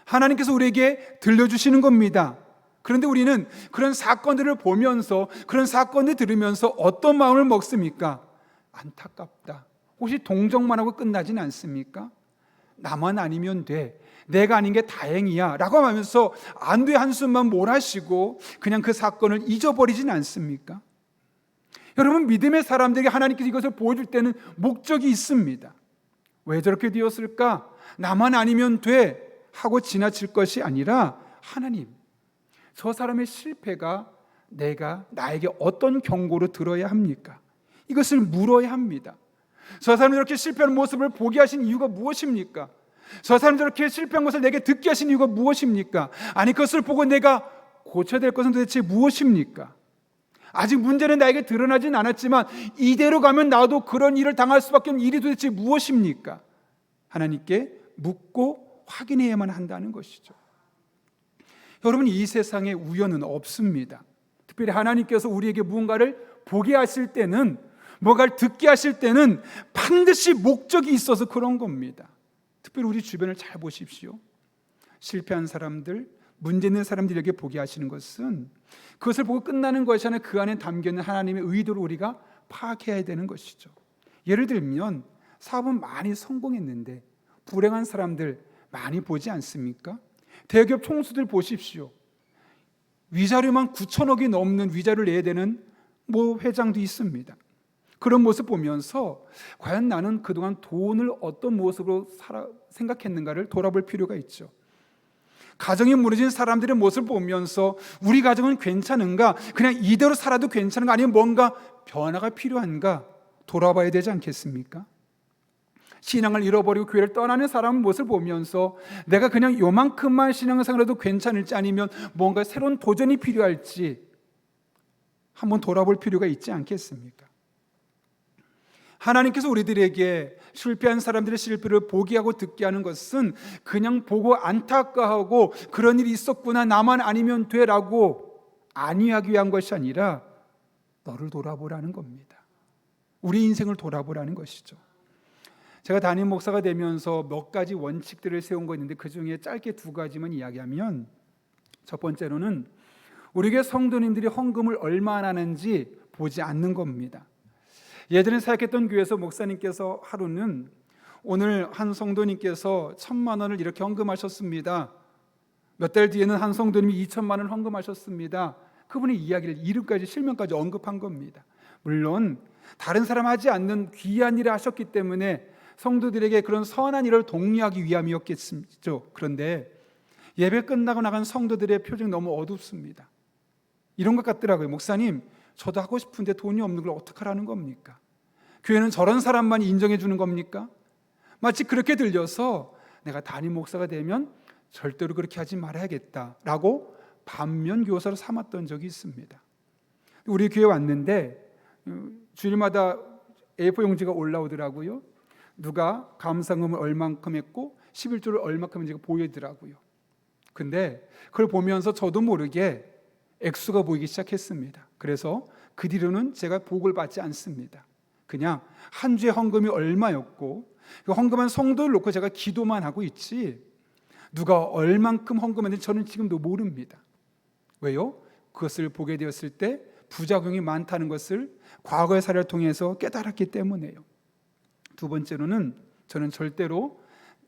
하나님께서 우리에게 들려주시는 겁니다. 그런데 우리는 그런 사건들을 보면서, 그런 사건을 들으면서 어떤 마음을 먹습니까? 안타깝다. 혹시 동정만 하고 끝나진 않습니까? 나만 아니면 돼, 내가 아닌 게 다행이야 라고 하면서 안돼 한숨만 몰아쉬고 그냥 그 사건을 잊어버리진 않습니까? 여러분, 믿음의 사람들에게 하나님께서 이것을 보여줄 때는 목적이 있습니다. 왜 저렇게 되었을까? 나만 아니면 돼 하고 지나칠 것이 아니라, 하나님, 저 사람의 실패가 나에게 어떤 경고로 들어야 합니까? 이것을 물어야 합니다. 저 사람이 저렇게 실패하는 모습을 보게 하신 이유가 무엇입니까? 저 사람이 저렇게 실패한 것을 내게 듣게 하신 이유가 무엇입니까? 아니, 그것을 보고 내가 고쳐야 될 것은 도대체 무엇입니까? 아직 문제는 나에게 드러나진 않았지만 이대로 가면 나도 그런 일을 당할 수밖에 없는 일이 도대체 무엇입니까? 하나님께 묻고 확인해야만 한다는 것이죠. 여러분, 이 세상에 우연은 없습니다. 특별히 하나님께서 우리에게 무언가를 보게 하실 때는, 뭔가를 듣게 하실 때는 반드시 목적이 있어서 그런 겁니다. 특별히 우리 주변을 잘 보십시오. 실패한 사람들, 문제 있는 사람들에게 보게 하시는 것은 그것을 보고 끝나는 것이 아니라 그 안에 담겨있는 하나님의 의도를 우리가 파악해야 되는 것이죠. 예를 들면 사업은 많이 성공했는데 불행한 사람들 많이 보지 않습니까? 대기업 총수들 보십시오. 위자료만 9천억이 넘는 위자료를 내야 되는 회장도 있습니다. 그런 모습 보면서 과연 나는 그동안 돈을 어떤 모습으로 생각했는가를 돌아볼 필요가 있죠. 가정이 무너진 사람들의 모습을 보면서 우리 가정은 괜찮은가? 그냥 이대로 살아도 괜찮은가? 아니면 뭔가 변화가 필요한가? 돌아봐야 되지 않겠습니까? 신앙을 잃어버리고 교회를 떠나는 사람 모습을 보면서 내가 그냥 요만큼만 신앙생활 해도 괜찮을지, 아니면 뭔가 새로운 도전이 필요할지 한번 돌아볼 필요가 있지 않겠습니까? 하나님께서 우리들에게 실패한 사람들의 실패를 보게 하고 듣게 하는 것은 그냥 보고 안타까워하고 그런 일이 있었구나, 나만 아니면 돼라고 안위하기 위한 것이 아니라 너를 돌아보라는 겁니다. 우리 인생을 돌아보라는 것이죠. 제가 담임 목사가 되면서 몇 가지 원칙들을 세운 거 있는데 그 중에 짧게 2가지만 이야기하면, 첫 번째로는 우리 교회 성도님들이 헌금을 얼마나 하는지 보지 않는 겁니다. 예전에 사역했던 교회에서 목사님께서 하루는 오늘 한 성도님께서 1,000만 원을 이렇게 헌금하셨습니다. 몇 달 뒤에는 한 성도님이 2,000만 원 헌금하셨습니다. 그분의 이야기를 이름까지 실명까지 언급한 겁니다. 물론 다른 사람 하지 않는 귀한 일을 하셨기 때문에 성도들에게 그런 선한 일을 독려하기 위함이었겠죠. 그런데 예배 끝나고 나간 성도들의 표정이 너무 어둡습니다. 이런 것 같더라고요. 목사님, 저도 하고 싶은데 돈이 없는 걸 어떡하라는 겁니까? 교회는 저런 사람만 인정해 주는 겁니까? 마치 그렇게 들려서 내가 담임 목사가 되면 절대로 그렇게 하지 말아야겠다라고 반면 교사로 삼았던 적이 있습니다. 우리 교회 왔는데 주일마다 A4 용지가 올라오더라고요. 누가 감사금을 얼만큼 했고 11조를 얼만큼 했는지 보이더라고요. 근데 그걸 보면서 저도 모르게 액수가 보이기 시작했습니다. 그래서 그 뒤로는 제가 보고를 받지 않습니다. 그냥 한 주에 헌금이 얼마였고 그 헌금한 성도를 놓고 제가 기도만 하고 있지, 누가 얼만큼 헌금했는지 저는 지금도 모릅니다. 왜요? 그것을 보게 되었을 때 부작용이 많다는 것을 과거의 사례를 통해서 깨달았기 때문에요. 2번째로는 저는 절대로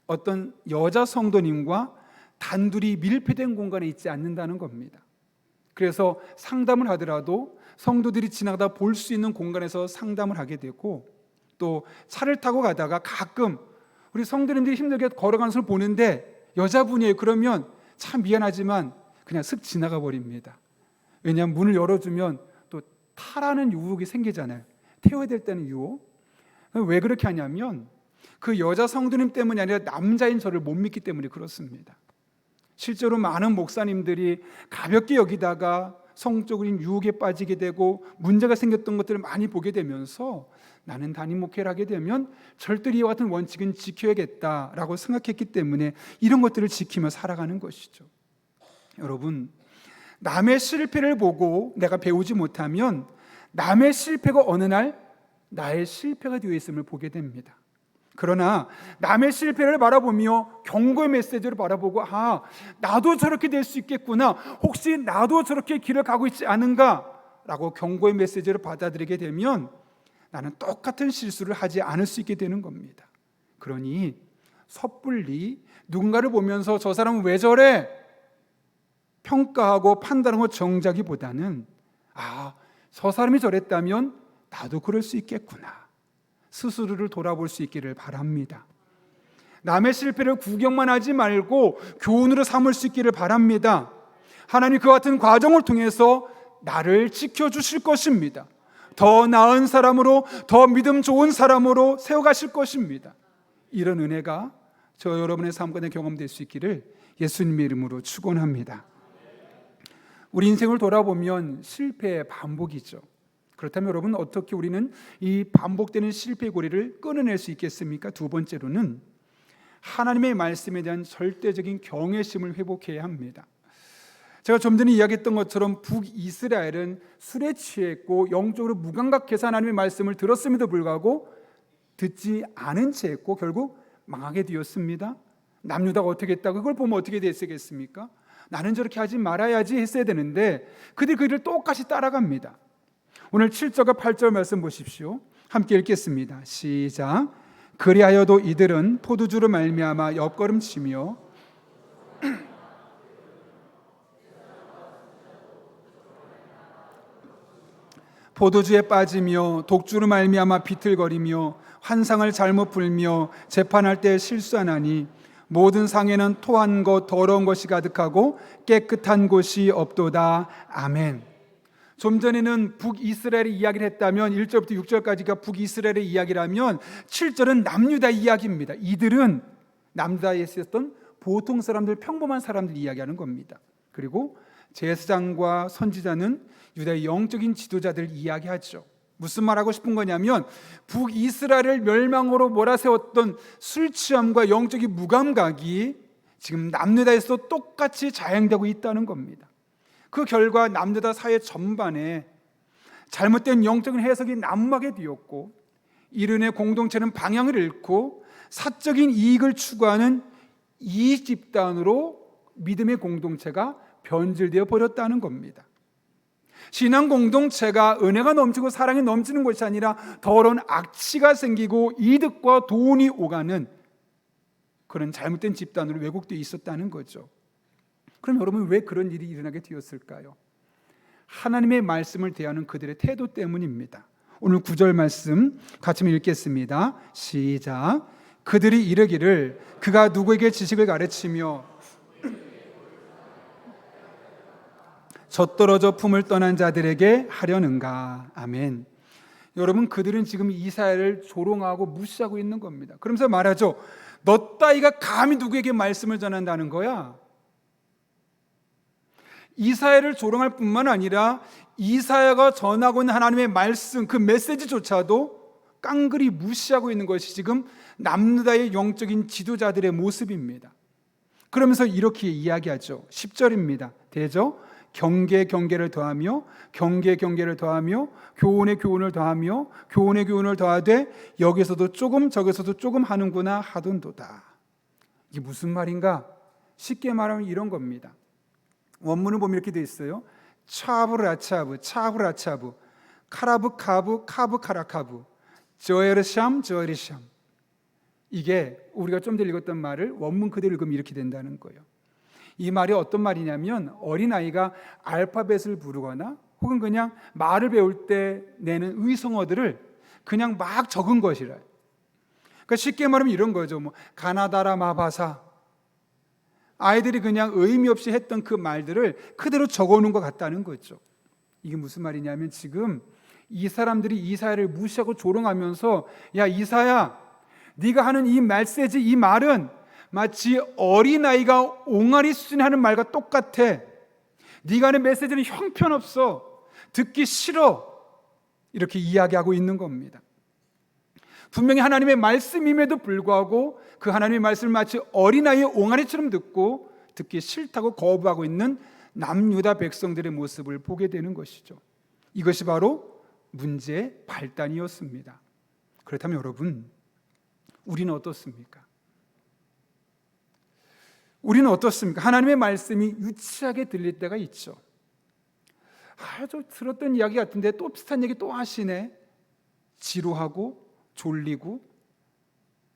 어떤 여자 성도님과 단둘이 밀폐된 공간에 있지 않는다는 겁니다. 그래서 상담을 하더라도 성도들이 지나가다 볼 수 있는 공간에서 상담을 하게 되고, 또 차를 타고 가다가 가끔 우리 성도님들이 힘들게 걸어가는 것을 보는데 여자분이에요. 그러면 참 미안하지만 그냥 슥 지나가 버립니다. 왜냐하면 문을 열어주면 또 타라는 유혹이 생기잖아요. 태워야 될 때는 유혹. 왜 그렇게 하냐면 그 여자 성도님 때문이 아니라 남자인 저를 못 믿기 때문에 그렇습니다. 실제로 많은 목사님들이 가볍게 여기다가 성적인 유혹에 빠지게 되고 문제가 생겼던 것들을 많이 보게 되면서 나는 담임 목회를 하게 되면 절대로 이와 같은 원칙은 지켜야겠다라고 생각했기 때문에 이런 것들을 지키며 살아가는 것이죠. 여러분, 남의 실패를 보고 내가 배우지 못하면 남의 실패가 어느 날 나의 실패가 되어 있음을 보게 됩니다. 그러나 남의 실패를 바라보며 경고의 메시지를 바라보고, 나도 저렇게 될 수 있겠구나, 혹시 나도 저렇게 길을 가고 있지 않은가 라고 경고의 메시지를 받아들이게 되면 나는 똑같은 실수를 하지 않을 수 있게 되는 겁니다. 그러니 섣불리 누군가를 보면서 저 사람은 왜 저래? 평가하고 판단하고 정자기보다는 저 사람이 저랬다면 나도 그럴 수 있겠구나. 스스로를 돌아볼 수 있기를 바랍니다. 남의 실패를 구경만 하지 말고 교훈으로 삼을 수 있기를 바랍니다. 하나님 그 같은 과정을 통해서 나를 지켜주실 것입니다. 더 나은 사람으로, 더 믿음 좋은 사람으로 세워가실 것입니다. 이런 은혜가 저 여러분의 삶 가운데 경험될 수 있기를 예수님의 이름으로 축원합니다. 우리 인생을 돌아보면 실패의 반복이죠. 그렇다면 여러분, 어떻게 우리는 이 반복되는 실패의 고리를 끊어낼 수 있겠습니까? 두 번째로는 하나님의 말씀에 대한 절대적인 경외심을 회복해야 합니다. 제가 좀 전에 이야기했던 것처럼 북이스라엘은 술에 취했고 영적으로 무감각해서 하나님의 말씀을 들었음에도 불구하고 듣지 않은 채 했고 결국 망하게 되었습니다. 남유다가 어떻게 했다? 그걸 보면 어떻게 됐겠습니까? 나는 저렇게 하지 말아야지 했어야 되는데 그들이 그 일을 똑같이 따라갑니다. 오늘 7절과 8절 말씀 보십시오. 함께 읽겠습니다. 시작. 그리하여도 이들은 포도주로 말미암아 옆걸음치며 포도주에 빠지며 독주로 말미암아 비틀거리며 환상을 잘못 풀며 재판할 때 실수하나니 모든 상에는 토한 것 더러운 것이 가득하고 깨끗한 곳이 없도다. 아멘. 좀 전에는 북이스라엘의 이야기를 했다면 1절부터 6절까지가 북이스라엘의 이야기라면 7절은 남유다의 이야기입니다. 이들은 남유다에 있었던 보통 사람들, 평범한 사람들 이야기하는 겁니다. 그리고 제사장과 선지자는 유다의 영적인 지도자들 이야기하죠. 무슨 말하고 싶은 거냐면 북이스라엘을 멸망으로 몰아세웠던 술 취함과 영적인 무감각이 지금 남유다에서 똑같이 자행되고 있다는 겁니다. 그 결과 남유다 사회 전반에 잘못된 영적인 해석이 난무하게 되었고 이른의 공동체는 방향을 잃고 사적인 이익을 추구하는 이익 집단으로 믿음의 공동체가 변질되어 버렸다는 겁니다. 신앙 공동체가 은혜가 넘치고 사랑이 넘치는 것이 아니라 더러운 악취가 생기고 이득과 돈이 오가는 그런 잘못된 집단으로 왜곡되어 있었다는 거죠. 그럼 여러분, 왜 그런 일이 일어나게 되었을까요? 하나님의 말씀을 대하는 그들의 태도 때문입니다. 오늘 9절 말씀 같이 읽겠습니다. 시작. 그들이 이르기를 그가 누구에게 지식을 가르치며 젖떨어져 품을 떠난 자들에게 하려는가. 아멘. 여러분, 그들은 지금 이사야를 조롱하고 무시하고 있는 겁니다. 그러면서 말하죠. 너 따위가 감히 누구에게 말씀을 전한다는 거야? 이사야를 조롱할 뿐만 아니라 이사야가 전하고 있는 하나님의 말씀, 그 메시지조차도 깡그리 무시하고 있는 것이 지금 남유다의 영적인 지도자들의 모습입니다. 그러면서 이렇게 이야기하죠. 10절입니다. 되죠? 경계를 더하며 경계를 더하며 교훈의 교훈을 더하며 교훈의 교훈을 더하되 여기서도 조금 저기서도 조금 하는구나 하던도다. 이게 무슨 말인가? 쉽게 말하면 이런 겁니다. 원문을 보면 이렇게 돼 있어요. 차브라차브 카라브 카브 카라카브 저에르샴. 이게 우리가 좀 전에 읽었던 말을 원문 그대로 읽으면 이렇게 된다는 거예요. 이 말이 어떤 말이냐면 어린아이가 알파벳을 부르거나 혹은 그냥 말을 배울 때 내는 의성어들을 그냥 막 적은 것이라. 그러니까 쉽게 말하면 이런 거죠. 가나다라 마바사. 아이들이 그냥 의미 없이 했던 그 말들을 그대로 적어놓은 것 같다는 거죠. 이게 무슨 말이냐면 지금 이 사람들이 이사야를 무시하고 조롱하면서 야 이사야, 네가 하는 이 메시지, 이 말은 마치 어린아이가 옹알이 수준에 하는 말과 똑같아. 네가 하는 메시지는 형편없어. 듣기 싫어. 이렇게 이야기하고 있는 겁니다. 분명히 하나님의 말씀임에도 불구하고 그 하나님의 말씀을 마치 어린아이의 옹알이처럼 듣고 듣기 싫다고 거부하고 있는 남유다 백성들의 모습을 보게 되는 것이죠. 이것이 바로 문제의 발단이었습니다. 그렇다면 여러분, 우리는 어떻습니까? 우리는 어떻습니까? 하나님의 말씀이 유치하게 들릴 때가 있죠. 저 들었던 이야기 같은데 또 비슷한 얘기 또 하시네. 지루하고 졸리고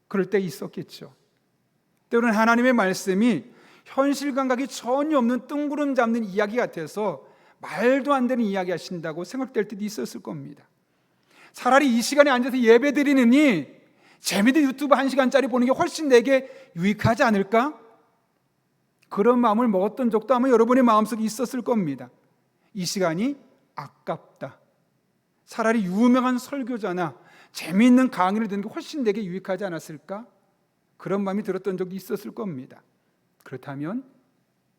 그럴 때 있었겠죠. 때로는 하나님의 말씀이 현실 감각이 전혀 없는 뜬구름 잡는 이야기 같아서 말도 안 되는 이야기 하신다고 생각될 때도 있었을 겁니다. 차라리 이 시간에 앉아서 예배 드리느니 재미있는 유튜브 1시간짜리 보는 게 훨씬 내게 유익하지 않을까? 그런 마음을 먹었던 적도 아마 여러분의 마음속에 있었을 겁니다. 이 시간이 아깝다. 차라리 유명한 설교자나 재미있는 강의를 듣는 게 훨씬 내게 유익하지 않았을까? 그런 마음이 들었던 적도 있었을 겁니다. 그렇다면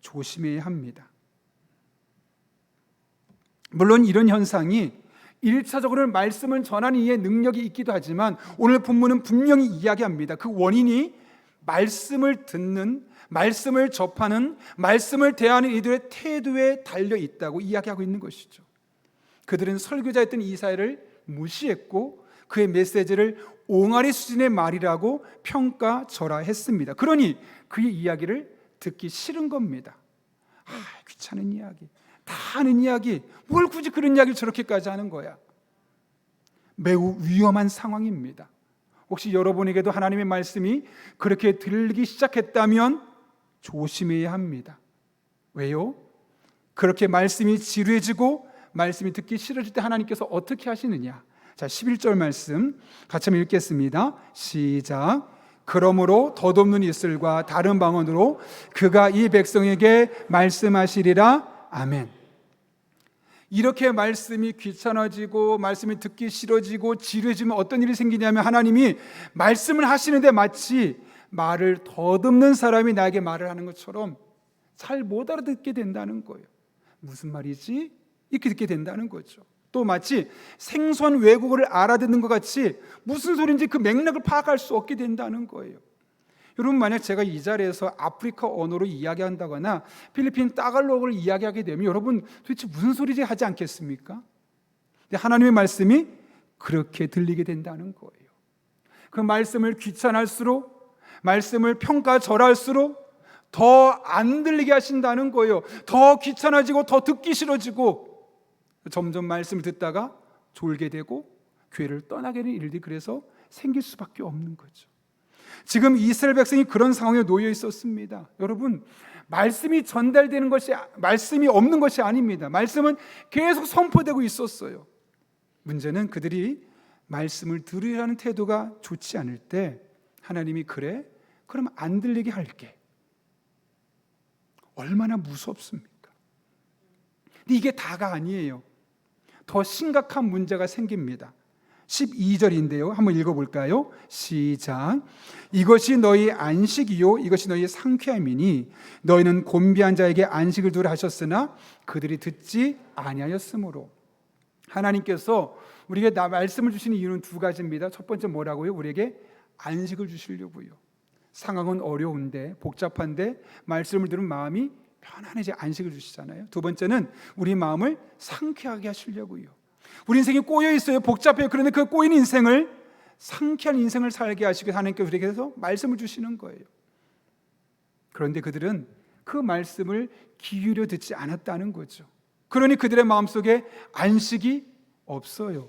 조심해야 합니다. 물론 이런 현상이 1차적으로는 말씀을 전하는 이의 능력이 있기도 하지만 오늘 본문은 분명히 이야기합니다. 그 원인이 말씀을 듣는, 말씀을 접하는, 말씀을 대하는 이들의 태도에 달려 있다고 이야기하고 있는 것이죠. 그들은 설교자였던 이사야를 무시했고 그의 메시지를 옹알이 수준의 말이라고 평가절하했습니다. 그러니 그의 이야기를 듣기 싫은 겁니다. 귀찮은 이야기, 다 아는 이야기, 뭘 굳이 그런 이야기를 저렇게까지 하는 거야. 매우 위험한 상황입니다. 혹시 여러분에게도 하나님의 말씀이 그렇게 들리기 시작했다면 조심해야 합니다. 왜요? 그렇게 말씀이 지루해지고 말씀이 듣기 싫어질 때 하나님께서 어떻게 하시느냐? 자, 11절 말씀 같이 한번 읽겠습니다. 시작. 그러므로 덧없는 이슬과 다른 방언으로 그가 이 백성에게 말씀하시리라. 아멘. 이렇게 말씀이 귀찮아지고 말씀이 듣기 싫어지고 지루해지면 어떤 일이 생기냐면 하나님이 말씀을 하시는데 마치 말을 더듬는 사람이 나에게 말을 하는 것처럼 잘 못 알아듣게 된다는 거예요. 무슨 말이지? 이렇게 듣게 된다는 거죠. 또 마치 생소한 외국어를 알아듣는 것 같이 무슨 소리인지 그 맥락을 파악할 수 없게 된다는 거예요. 여러분, 만약 제가 이 자리에서 아프리카 언어로 이야기한다거나 필리핀 따갈로그를 이야기하게 되면 여러분 도대체 무슨 소리지 하지 않겠습니까? 근데 하나님의 말씀이 그렇게 들리게 된다는 거예요. 그 말씀을 귀찮을수록, 말씀을 평가절할수록 더 안 들리게 하신다는 거예요. 더 귀찮아지고 더 듣기 싫어지고 점점 말씀을 듣다가 졸게 되고 교회를 떠나게 되는 일들이 그래서 생길 수밖에 없는 거죠. 지금 이스라엘 백성이 그런 상황에 놓여 있었습니다. 여러분, 말씀이 전달되는 것이, 말씀이 없는 것이 아닙니다. 말씀은 계속 선포되고 있었어요. 문제는 그들이 말씀을 들으려는 태도가 좋지 않을 때 하나님이 그래? 그럼 안 들리게 할게. 얼마나 무섭습니까? 근데 이게 다가 아니에요. 더 심각한 문제가 생깁니다. 12절인데요. 한번 읽어볼까요? 시작. 이것이 너희 안식이요 이것이 너희 상쾌함이니 너희는 곤비한 자에게 안식을 두라 하셨으나 그들이 듣지 아니하였으므로. 하나님께서 우리에게 말씀을 주시는 이유는 두 가지입니다. 첫 번째 뭐라고요? 우리에게 안식을 주시려고요. 상황은 어려운데 복잡한데 말씀을 들은 마음이 편안해져 안식을 주시잖아요. 두 번째는 우리 마음을 상쾌하게 하시려고요. 우리 인생이 꼬여 있어요. 복잡해요. 그런데 그 꼬인 인생을 상쾌한 인생을 살게 하시고 하나님께서 우리에게서 말씀을 주시는 거예요. 그런데 그들은 그 말씀을 기울여 듣지 않았다는 거죠. 그러니 그들의 마음속에 안식이 없어요.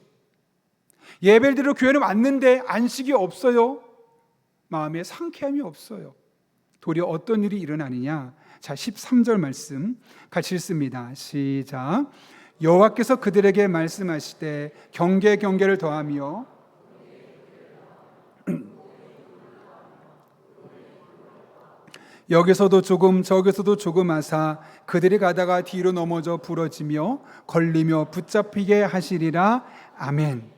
예배를 드리러 교회는 왔는데 안식이 없어요. 마음에 상쾌함이 없어요. 도리어 어떤 일이 일어나느냐? 자, 13절 말씀 같이 읽습니다. 시작. 여호와께서 그들에게 말씀하시되 경계를 더하며 여기서도 조금 저기서도 조금 하사 그들이 가다가 뒤로 넘어져 부러지며 걸리며 붙잡히게 하시리라. 아멘.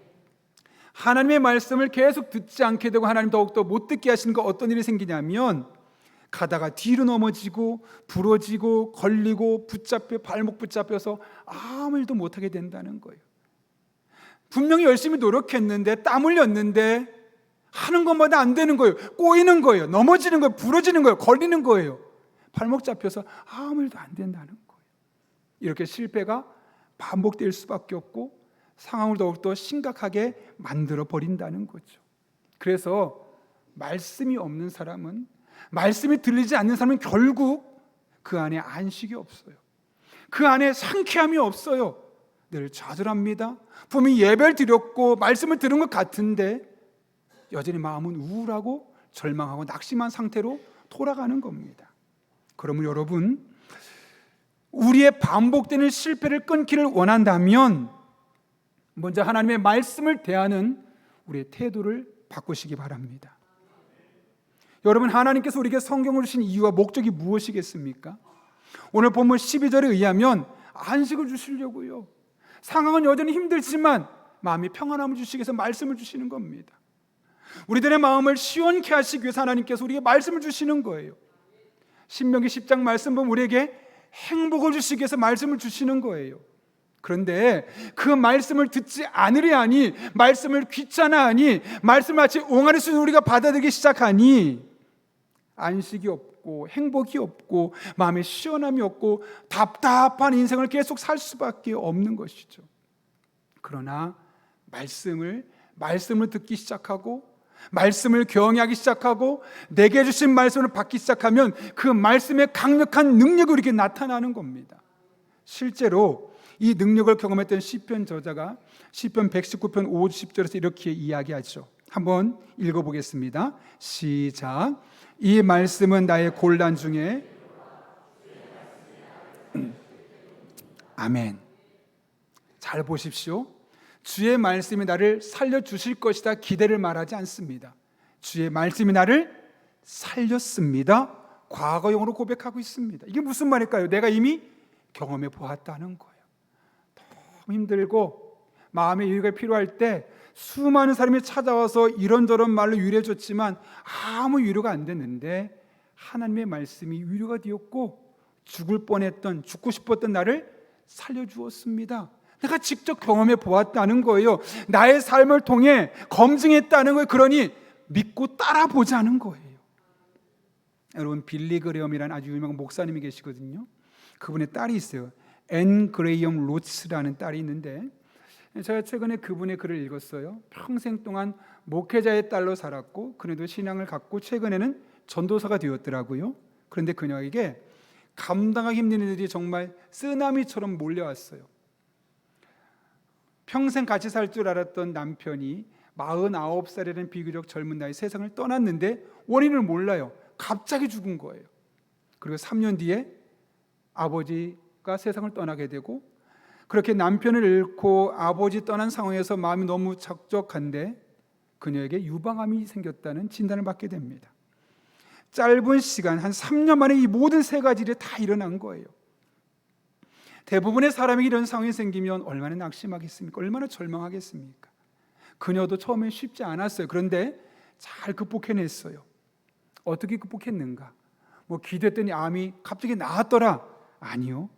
하나님의 말씀을 계속 듣지 않게 되고 하나님 더욱더 못 듣게 하시는 거 어떤 일이 생기냐면 가다가 뒤로 넘어지고 부러지고 걸리고 붙잡혀 발목 붙잡혀서 아무 일도 못하게 된다는 거예요. 분명히 열심히 노력했는데 땀 흘렸는데 하는 것마다 안 되는 거예요. 꼬이는 거예요. 넘어지는 거예요. 부러지는 거예요. 걸리는 거예요. 발목 잡혀서 아무 일도 안 된다는 거예요. 이렇게 실패가 반복될 수밖에 없고 상황을 더욱더 심각하게 만들어 버린다는 거죠. 그래서 말씀이 없는 사람은, 말씀이 들리지 않는 사람은 결국 그 안에 안식이 없어요. 그 안에 상쾌함이 없어요. 늘 좌절합니다. 분명히 예배를 드렸고 말씀을 들은 것 같은데 여전히 마음은 우울하고 절망하고 낙심한 상태로 돌아가는 겁니다. 그러면 여러분, 우리의 반복되는 실패를 끊기를 원한다면 먼저 하나님의 말씀을 대하는 우리의 태도를 바꾸시기 바랍니다. 여러분, 하나님께서 우리에게 성경을 주신 이유와 목적이 무엇이겠습니까? 오늘 본문 12절에 의하면 안식을 주시려고요. 상황은 여전히 힘들지만 마음이 평안함을 주시기 위해서 말씀을 주시는 겁니다. 우리들의 마음을 시원케 하시기 위해서 하나님께서 우리에게 말씀을 주시는 거예요. 신명기 10장 말씀 보면 우리에게 행복을 주시기 위해서 말씀을 주시는 거예요. 그런데 그 말씀을 듣지 않으려 하니, 말씀을 귀찮아하니, 말씀을 마치 옹알이 수준 우리가 받아들이기 시작하니 안식이 없고 행복이 없고 마음에 시원함이 없고 답답한 인생을 계속 살 수밖에 없는 것이죠. 그러나 말씀을 듣기 시작하고 말씀을 경외하기 시작하고 내게 주신 말씀을 받기 시작하면 그 말씀의 강력한 능력이 우리에게 나타나는 겁니다. 실제로 이 능력을 경험했던 시편 저자가 시편 119편 5, 10절에서 이렇게 이야기하죠. 한번 읽어보겠습니다. 시작. 이 말씀은 나의 곤란 중에 아멘. 잘 보십시오. 주의 말씀이 나를 살려주실 것이다 기대를 말하지 않습니다. 주의 말씀이 나를 살렸습니다. 과거형으로 고백하고 있습니다. 이게 무슨 말일까요? 내가 이미 경험해 보았다는 거예요. 너무 힘들고 마음의 여유가 필요할 때 수많은 사람이 찾아와서 이런저런 말로 위로해 줬지만 아무 위로가 안 됐는데 하나님의 말씀이 위로가 되었고 죽고 싶었던 나를 살려주었습니다. 내가 직접 경험해 보았다는 거예요. 나의 삶을 통해 검증했다는 거예요. 그러니 믿고 따라보자는 거예요. 여러분, 빌리 그레엄이라는 아주 유명한 목사님이 계시거든요. 그분의 딸이 있어요. 앤 그레이엄 로츠라는 딸이 있는데 제가 최근에 그분의 글을 읽었어요. 평생 동안 목회자의 딸로 살았고 그래도 신앙을 갖고 최근에는 전도사가 되었더라고요. 그런데 그녀에게 감당하기 힘든 일들이 정말 쓰나미처럼 몰려왔어요. 평생 같이 살 줄 알았던 남편이 49살이라는 비교적 젊은 나이 세상을 떠났는데 원인을 몰라요. 갑자기 죽은 거예요. 그리고 3년 뒤에 아버지가 세상을 떠나게 되고 그렇게 남편을 잃고 아버지 떠난 상황에서 마음이 너무 적적한데 그녀에게 유방암이 생겼다는 진단을 받게 됩니다. 짧은 시간 한 3년 만에 이 모든 세 가지 일이 다 일어난 거예요. 대부분의 사람이 이런 상황이 생기면 얼마나 낙심하겠습니까? 얼마나 절망하겠습니까? 그녀도 처음엔 쉽지 않았어요. 그런데 잘 극복해냈어요. 어떻게 극복했는가? 기도했더니 암이 갑자기 나았더라? 아니요.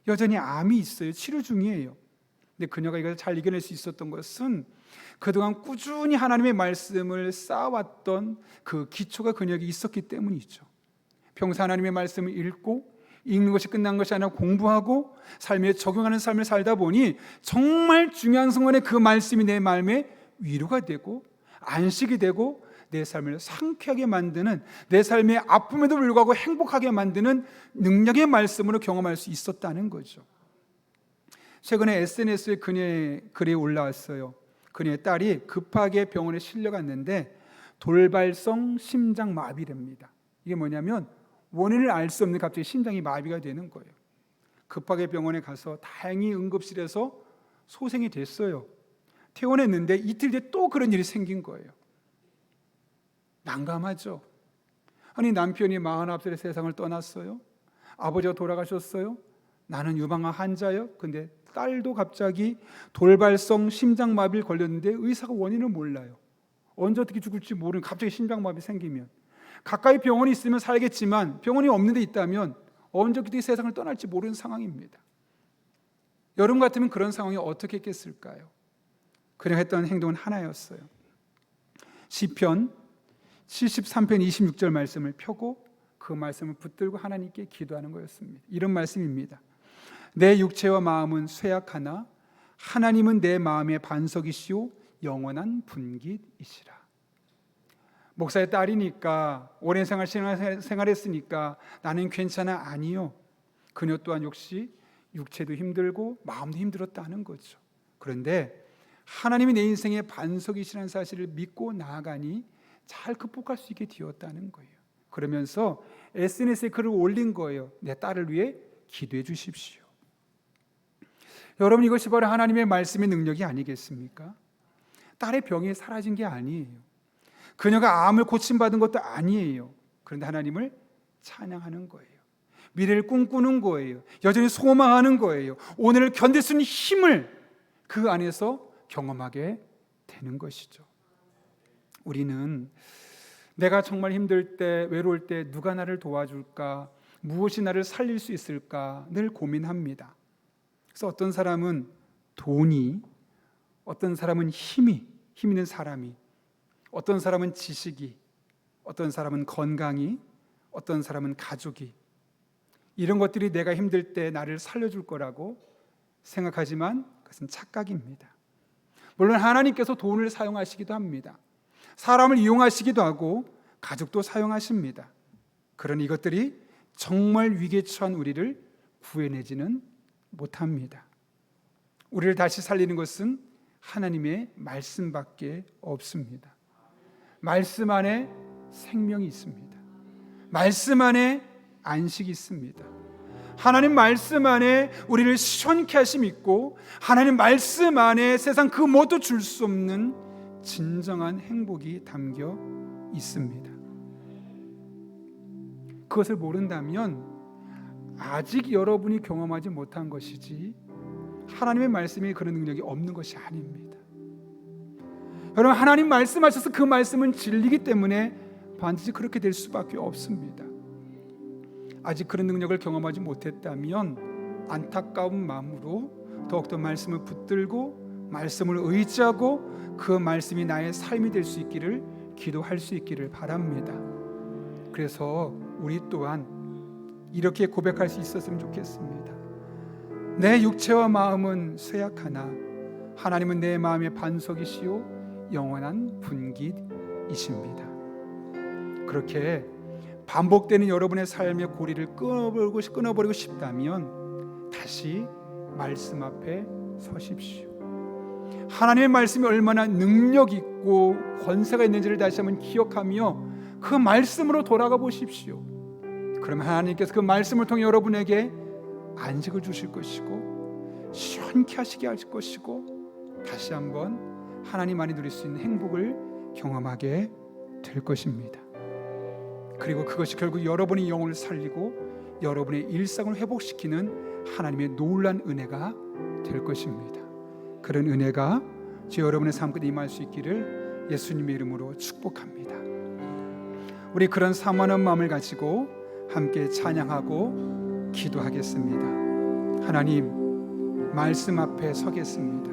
여전히 암이 있어요. 치료 중이에요. 근데 그녀가 이걸 잘 이겨낼 수 있었던 것은 그동안 꾸준히 하나님의 말씀을 쌓아왔던 그 기초가 그녀에게 있었기 때문이죠. 평소 하나님의 말씀을 읽는 것이 끝난 것이 아니라 공부하고 삶에 적용하는 삶을 살다 보니 정말 중요한 순간에 그 말씀이 내 마음에 위로가 되고 안식이 되고 내 삶을 상쾌하게 만드는, 내 삶의 아픔에도 불구하고 행복하게 만드는 능력의 말씀으로 경험할 수 있었다는 거죠. 최근에 SNS에 그녀의 글이 올라왔어요. 그녀의 딸이 급하게 병원에 실려갔는데 돌발성 심장마비랍니다. 이게 뭐냐면 원인을 알 수 없는 갑자기 심장이 마비가 되는 거예요. 급하게 병원에 가서 다행히 응급실에서 소생이 됐어요. 퇴원했는데 이틀 뒤에 또 그런 일이 생긴 거예요. 난감하죠. 아니, 남편이 49살에 세상을 떠났어요. 아버지가 돌아가셨어요. 나는 유방암 환자예요. 근데 딸도 갑자기 돌발성 심장마비를 걸렸는데 의사가 원인을 몰라요. 언제 어떻게 죽을지 모르는 갑자기 심장마비 생기면 가까이 병원이 있으면 살겠지만 병원이 없는 데 있다면 언제 어떻게 세상을 떠날지 모르는 상황입니다. 여러분 같으면 그런 상황이 어떻게 했겠을까요? 그냥 했던 행동은 하나였어요. 시편 73편 26절 말씀을 펴고 그 말씀을 붙들고 하나님께 기도하는 거였습니다. 이런 말씀입니다. 내 육체와 마음은 쇠약하나 하나님은 내 마음의 반석이시오 영원한 분깃이시라. 목사의 딸이니까 오랜 생활했으니까 나는 괜찮아. 아니요. 그녀 또한 역시 육체도 힘들고 마음도 힘들었다는 거죠. 그런데 하나님이 내 인생의 반석이시라는 사실을 믿고 나아가니 잘 극복할 수 있게 되었다는 거예요. 그러면서 SNS에 글을 올린 거예요. 내 딸을 위해 기도해 주십시오. 여러분, 이것이 바로 하나님의 말씀의 능력이 아니겠습니까? 딸의 병이 사라진 게 아니에요. 그녀가 암을 고침받은 것도 아니에요. 그런데 하나님을 찬양하는 거예요. 미래를 꿈꾸는 거예요. 여전히 소망하는 거예요. 오늘을 견딜 수 있는 힘을 그 안에서 경험하게 되는 것이죠. 우리는 내가 정말 힘들 때, 외로울 때 누가 나를 도와줄까? 무엇이 나를 살릴 수 있을까? 늘 고민합니다. 그래서 어떤 사람은 돈이, 어떤 사람은 힘 있는 사람이, 어떤 사람은 지식이, 어떤 사람은 건강이, 어떤 사람은 가족이, 이런 것들이 내가 힘들 때 나를 살려줄 거라고 생각하지만 그것은 착각입니다. 물론 하나님께서 돈을 사용하시기도 합니다. 사람을 이용하시기도 하고 가족도 사용하십니다. 그러니 이것들이 정말 위기에 처한 우리를 구해내지는 못합니다. 우리를 다시 살리는 것은 하나님의 말씀밖에 없습니다. 말씀 안에 생명이 있습니다. 말씀 안에 안식이 있습니다. 하나님 말씀 안에 우리를 시원케 하심이 있고, 하나님 말씀 안에 세상 그 무엇도 줄 수 없는 진정한 행복이 담겨 있습니다. 그것을 모른다면 아직 여러분이 경험하지 못한 것이지 하나님의 말씀이 그런 능력이 없는 것이 아닙니다. 여러분, 하나님 말씀하셔서 그 말씀은 진리이기 때문에 반드시 그렇게 될 수밖에 없습니다. 아직 그런 능력을 경험하지 못했다면 안타까운 마음으로 더욱더 말씀을 붙들고 말씀을 의지하고 그 말씀이 나의 삶이 될 수 있기를 기도할 수 있기를 바랍니다. 그래서 우리 또한 이렇게 고백할 수 있었으면 좋겠습니다. 내 육체와 마음은 쇠약하나 하나님은 내 마음의 반석이시요 영원한 분깃이십니다. 그렇게 반복되는 여러분의 삶의 고리를 끊어버리고 싶다면 다시 말씀 앞에 서십시오. 하나님의 말씀이 얼마나 능력 있고 권세가 있는지를 다시 한번 기억하며 그 말씀으로 돌아가 보십시오. 그러면 하나님께서 그 말씀을 통해 여러분에게 안식을 주실 것이고 시원케 하시게 하실 것이고 다시 한번 하나님 안에 누릴 수 있는 행복을 경험하게 될 것입니다. 그리고 그것이 결국 여러분의 영혼을 살리고 여러분의 일상을 회복시키는 하나님의 놀라운 은혜가 될 것입니다. 그런 은혜가 여러분의 삶 끝에 임할 수 있기를 예수님의 이름으로 축복합니다. 우리 그런 사모하는 마음을 가지고 함께 찬양하고 기도하겠습니다. 하나님, 말씀 앞에 서겠습니다.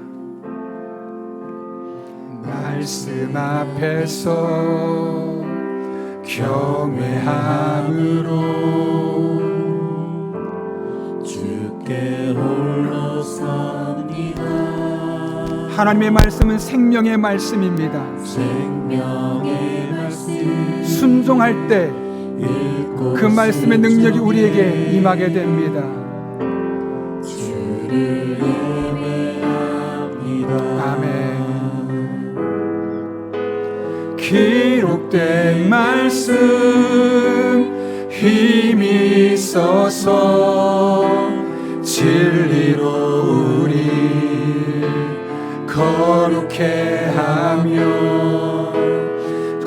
말씀 앞에서 경외함으로 주께 홀로 섭니다. 하나님의 말씀은 생명의 말씀입니다. 생명의 말씀 순종할 때 그 말씀의 능력이 우리에게 임하게 됩니다. 주를 예배합니다. 아멘. 기록된 말씀 힘이 있어서 진리로 우리 거룩해 하며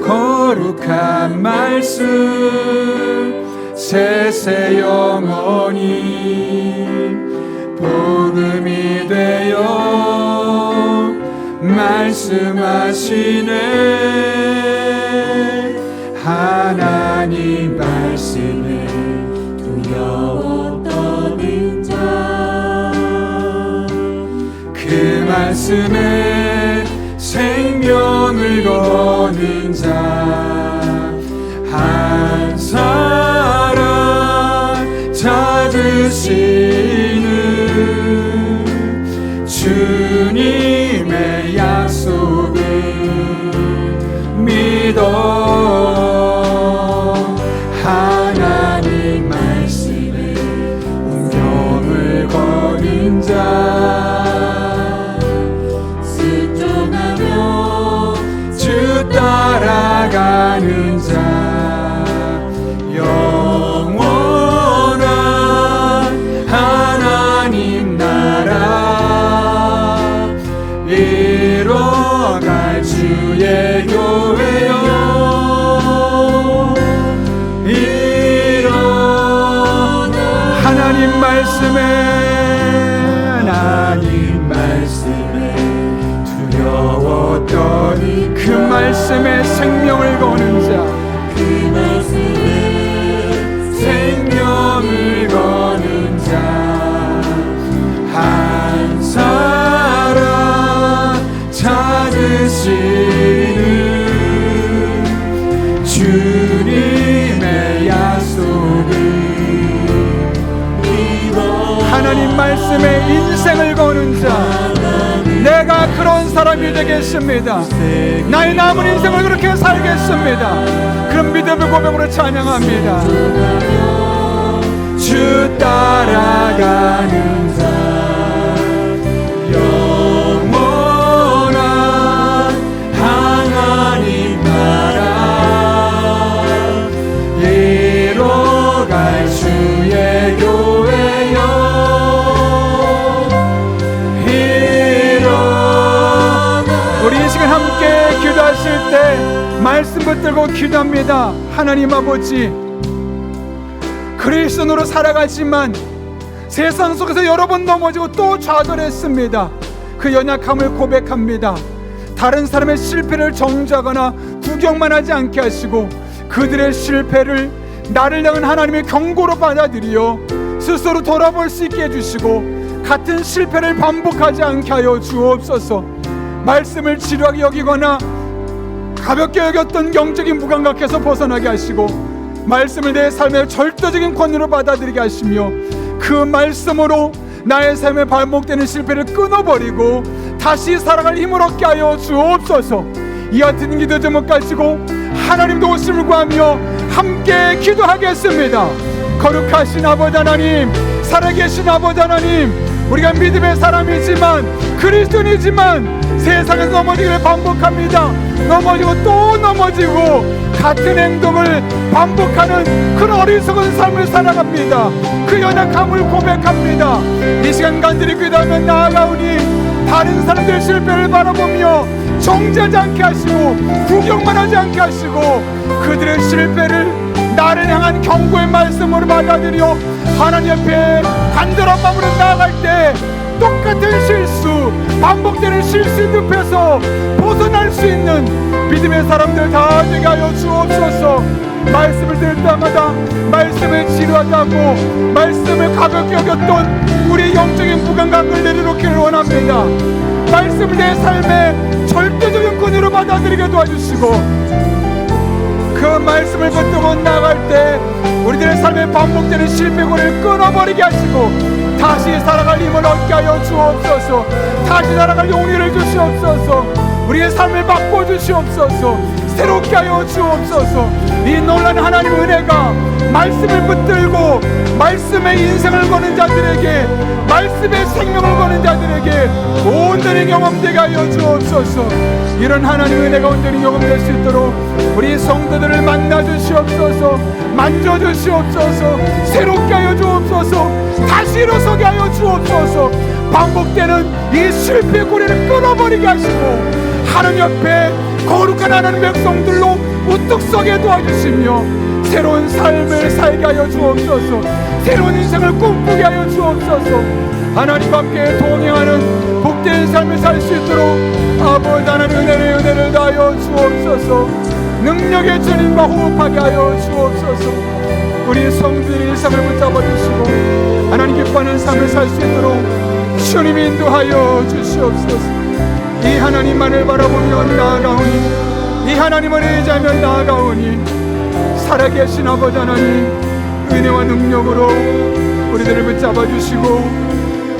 거룩한 말씀 세세 영원히 복음이 되어 말씀하시네. 하나님 말씀에 두려워 떠는 자 그 말씀에 생명을 거는 자 한 사람 찾으시는 주님의 약속을 믿어 하나님 말씀에 운명을 거는 자 순종하며 주 따라가 주의 교회여 일어나. 하나님 말씀에 두려웠더니 그 말씀에 생명을 거는 자, 그 말씀에 생명을 거는 자 한 사람 찾으시는 주님의 약속을 믿어. 하나님 말씀에 인생을 거는 자, 내가 그런 사람이 되겠습니다. 나의 남은 인생을 그렇게 살겠습니다. 그런 믿음의 고백으로 찬양합니다. 주 따라가는 자, 영원한 하나님 나라 이뤄갈 주의 교회여 일어나. 우리 이 시간 함께 기도하실 때 말씀 붙들고 기도합니다. 하나님 아버지, 그리스도인으로 살아가지만 세상 속에서 여러 번 넘어지고 또 좌절했습니다. 그 연약함을 고백합니다. 다른 사람의 실패를 정죄하거나 구경만 하지 않게 하시고 그들의 실패를 나를 향한 하나님의 경고로 받아들여 스스로 돌아볼 수 있게 해주시고 같은 실패를 반복하지 않게 하여 주옵소서. 말씀을 지루하게 여기거나 가볍게 여겼던 영적인 무감각에서 벗어나게 하시고 말씀을 내 삶의 절대적인 권위로 받아들이게 하시며 그 말씀으로 나의 삶에 반복되는 실패를 끊어버리고 다시 살아갈 힘을 얻게 하여 주옵소서. 이 같은 기도 제목 가지고 하나님 도우심을 구하며 함께 기도하겠습니다. 거룩하신 아버지 하나님, 살아계신 아버지 하나님, 우리가 믿음의 사람이지만 그리스도인이지만 세상에서 넘어지기를 반복합니다. 넘어지고 또 넘어지고 같은 행동을 반복하는 그런 어리석은 삶을 살아갑니다. 그 연약함을 고백합니다. 이 시간 간절히 기도하며 나아가오니 다른 사람들의 실패를 바라보며 정죄하지 않게 하시고 구경만 하지 않게 하시고 그들의 실패를 나를 향한 경고의 말씀으로 받아들여 하나님 앞에 간절한 마음으로 나아갈 때 똑같은 실수, 반복되는 실수 늪에서 벗어날 수 있는 믿음의 사람들 다 되게 하여 주옵소서. 말씀을 들을 때마다 말씀을 지루하다고 말씀을 가볍게 여겼던 우리 영적인 무감각을 내려놓기를 원합니다. 말씀을 내 삶의 절대적인 권위로 받아들이게 도와주시고 그 말씀을 붙들고 나아갈 때 우리들의 삶에 반복되는 실패고를 끊어버리게 하시고 다시 살아갈 힘을 얻게 하여 주옵소서. 다시 살아갈 용기를 주시옵소서. 우리의 삶을 바꿔주시옵소서. 새롭게 하여 주옵소서. 이 놀라운 하나님의 은혜가 말씀을 붙들고 말씀의 인생을 거는 자들에게, 말씀의 생명을 거는 자들에게 온전히 경험되게 하여 주옵소서. 이런 하나님의 은혜가 온전히 경험될 수 있도록 우리 성도들을 만나주시옵소서. 만져주시옵소서. 새롭게 하여 주옵소서. 다시 일어서게 하여 주옵소서. 반복되는 이 실패의 고리를 끊어버리게 하시고 하나님 옆에 거룩한 하나님 백성들로 우뚝 서게 도와주시며 새로운 삶을 살게 하여 주옵소서. 새로운 인생을 꿈꾸게 하여 주옵소서. 하나님과 함께 동행하는 복된 삶을 살 수 있도록 아버지 하나님 은혜를 다하여 주옵소서. 능력의 주님과 호흡하게 하여 주옵소서. 우리 성도들의 일상을 붙잡아 주시고 하나님 기뻐하는 삶을 살 수 있도록 주님이 인도하여 주시옵소서. 이 하나님만을 바라보며 나아가오니, 이 하나님을 의지하며 나아가오니 살아계신 아버지 하나님 은혜와 능력으로 우리들을 붙잡아 주시고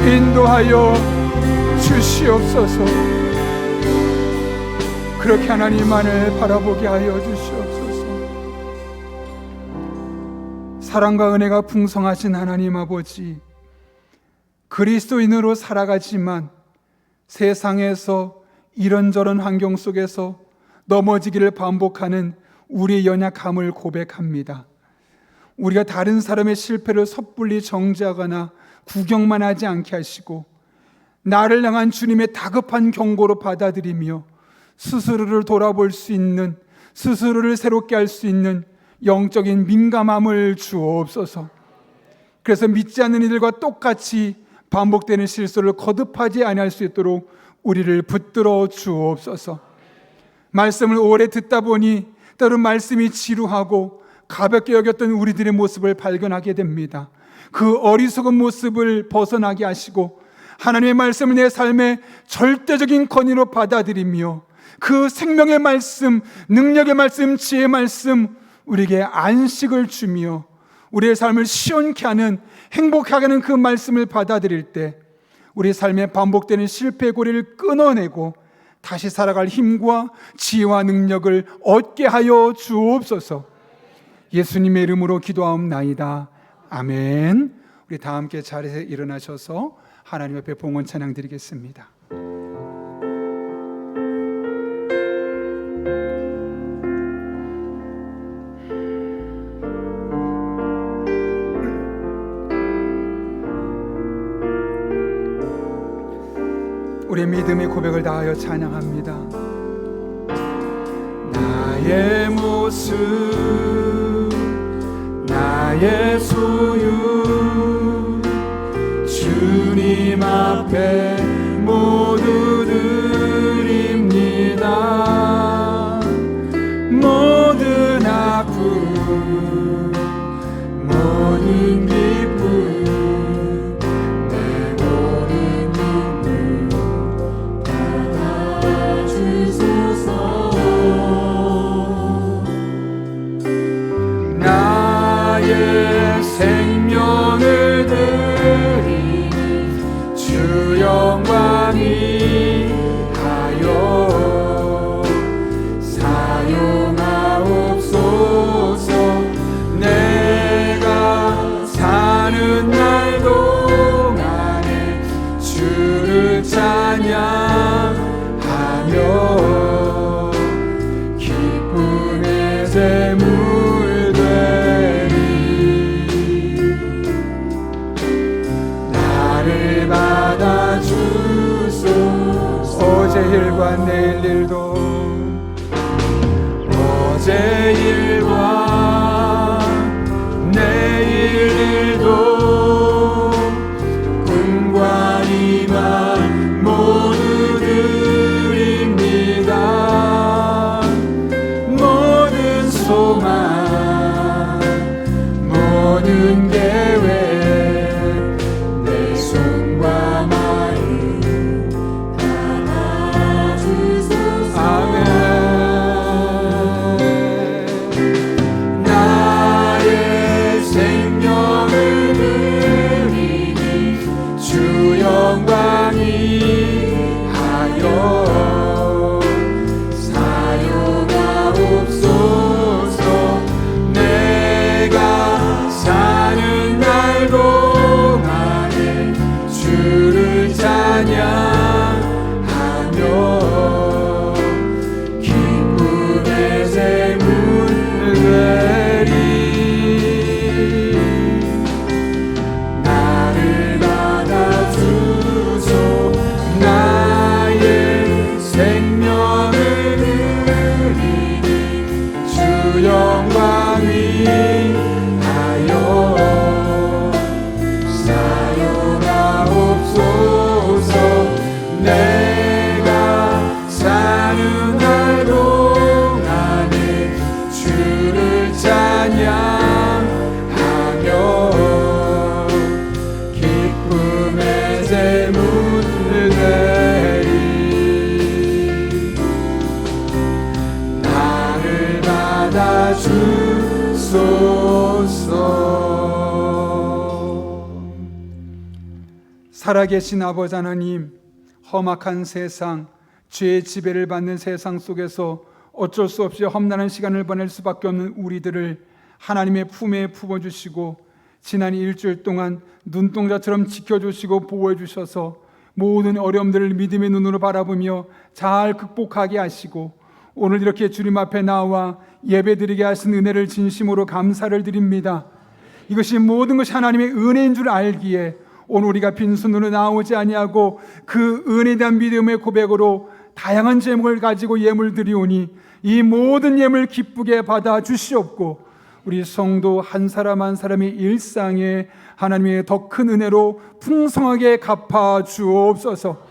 인도하여 주시옵소서. 그렇게 하나님만을 바라보게 하여 주시옵소서. 사랑과 은혜가 풍성하신 하나님 아버지, 그리스도인으로 살아가지만 세상에서 이런저런 환경 속에서 넘어지기를 반복하는 우리의 연약함을 고백합니다. 우리가 다른 사람의 실패를 섣불리 정죄하거나 구경만 하지 않게 하시고 나를 향한 주님의 다급한 경고로 받아들이며 스스로를 돌아볼 수 있는, 스스로를 새롭게 할 수 있는 영적인 민감함을 주옵소서. 그래서 믿지 않는 이들과 똑같이 반복되는 실수를 거듭하지 아니할 수 있도록 우리를 붙들어 주옵소서. 말씀을 오래 듣다 보니 때로 말씀이 지루하고 가볍게 여겼던 우리들의 모습을 발견하게 됩니다. 그 어리석은 모습을 벗어나게 하시고 하나님의 말씀을 내 삶의 절대적인 권위로 받아들이며 그 생명의 말씀, 능력의 말씀, 지혜의 말씀 우리에게 안식을 주며 우리의 삶을 시원케 하는, 행복하게 하는 그 말씀을 받아들일 때 우리 삶에 반복되는 실패의 고리를 끊어내고 다시 살아갈 힘과 지혜와 능력을 얻게 하여 주옵소서. 예수님의 이름으로 기도하옵나이다. 아멘. 우리 다 함께 자리에서 일어나셔서 하나님 앞에 봉헌 찬양 드리겠습니다. 우리 믿음의 고백을 다하여 찬양합니다. 나의 모습, 나의 소유, 주님 앞에 모두 드립니다. 모든 아픔, 모든 기쁨, 생명을 드리 주 영광 위하여 사용하옵소서. 내가 사는 날 동안에 주를 찬양하며 기쁨의 제물 어제 일과 내일 일도, 어제 일과 내일 일도, 꿈과 희망 모두 드립니다. 모든 소망, 모든 계획, 내 손과 마음 살아계신 아버지 하나님, 험악한 세상, 죄의 지배를 받는 세상 속에서 어쩔 수 없이 험난한 시간을 보낼 수밖에 없는 우리들을 하나님의 품에 품어주시고 지난 일주일 동안 눈동자처럼 지켜주시고 보호해주셔서 모든 어려움들을 믿음의 눈으로 바라보며 잘 극복하게 하시고 오늘 이렇게 주님 앞에 나와 예배드리게 하신 은혜를 진심으로 감사를 드립니다. 이것이 모든 것이 하나님의 은혜인 줄 알기에 오늘 우리가 빈손으로 나오지 아니하고 그 은혜에 대한 믿음의 고백으로 다양한 제목을 가지고 예물 드리오니 이 모든 예물 기쁘게 받아 주시옵고 우리 성도 한 사람 한 사람의 일상에 하나님의 더 큰 은혜로 풍성하게 갚아 주옵소서.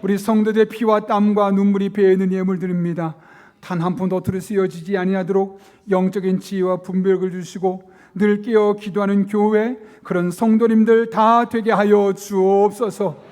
우리 성도들의 피와 땀과 눈물이 배이는 예물 드립니다. 단 한 푼도 들을 쓰여지지 아니하도록 영적인 지혜와 분별을 주시고 늘 깨어 기도하는 교회 그런 성도님들 다 되게 하여 주옵소서.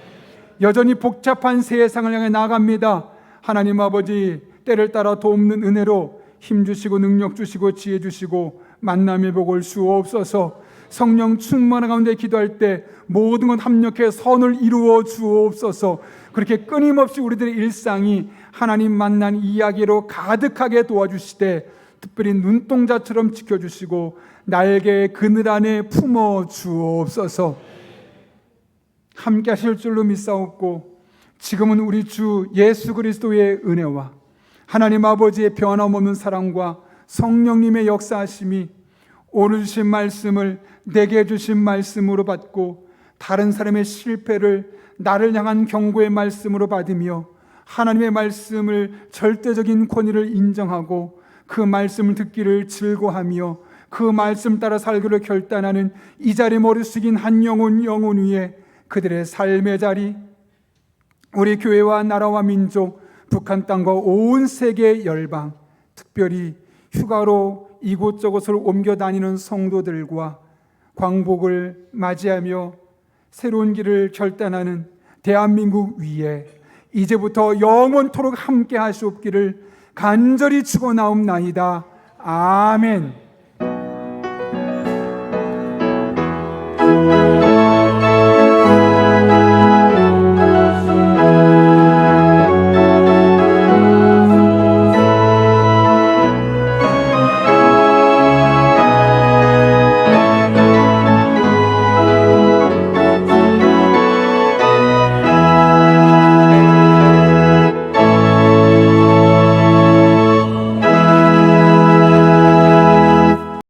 여전히 복잡한 세상을 향해 나아갑니다. 하나님 아버지 때를 따라 돕는 은혜로 힘 주시고 능력 주시고 지혜 주시고 만남의 복을 주옵소서. 성령 충만한 가운데 기도할 때 모든 것 합력해 선을 이루어 주옵소서. 그렇게 끊임없이 우리들의 일상이 하나님 만난 이야기로 가득하게 도와주시되 특별히 눈동자처럼 지켜주시고 날개의 그늘 안에 품어 주옵소서. 함께 하실 줄로 믿사옵고 지금은 우리 주 예수 그리스도의 은혜와 하나님 아버지의 변함없는 사랑과 성령님의 역사하심이 오늘 주신 말씀을 내게 주신 말씀으로 받고 다른 사람의 실패를 나를 향한 경고의 말씀으로 받으며 하나님의 말씀을 절대적인 권위를 인정하고 그 말씀을 듣기를 즐거워하며 그 말씀 따라 살기로 결단하는 이 자리 머리 숙인 한 영혼 위에 그들의 삶의 자리, 우리 교회와 나라와 민족, 북한 땅과 온 세계 열방, 특별히 휴가로 이곳저곳을 옮겨 다니는 성도들과 광복을 맞이하며 새로운 길을 결단하는 대한민국 위에 이제부터 영원토록 함께 하시옵기를 간절히 축원하옵나이다. 아멘.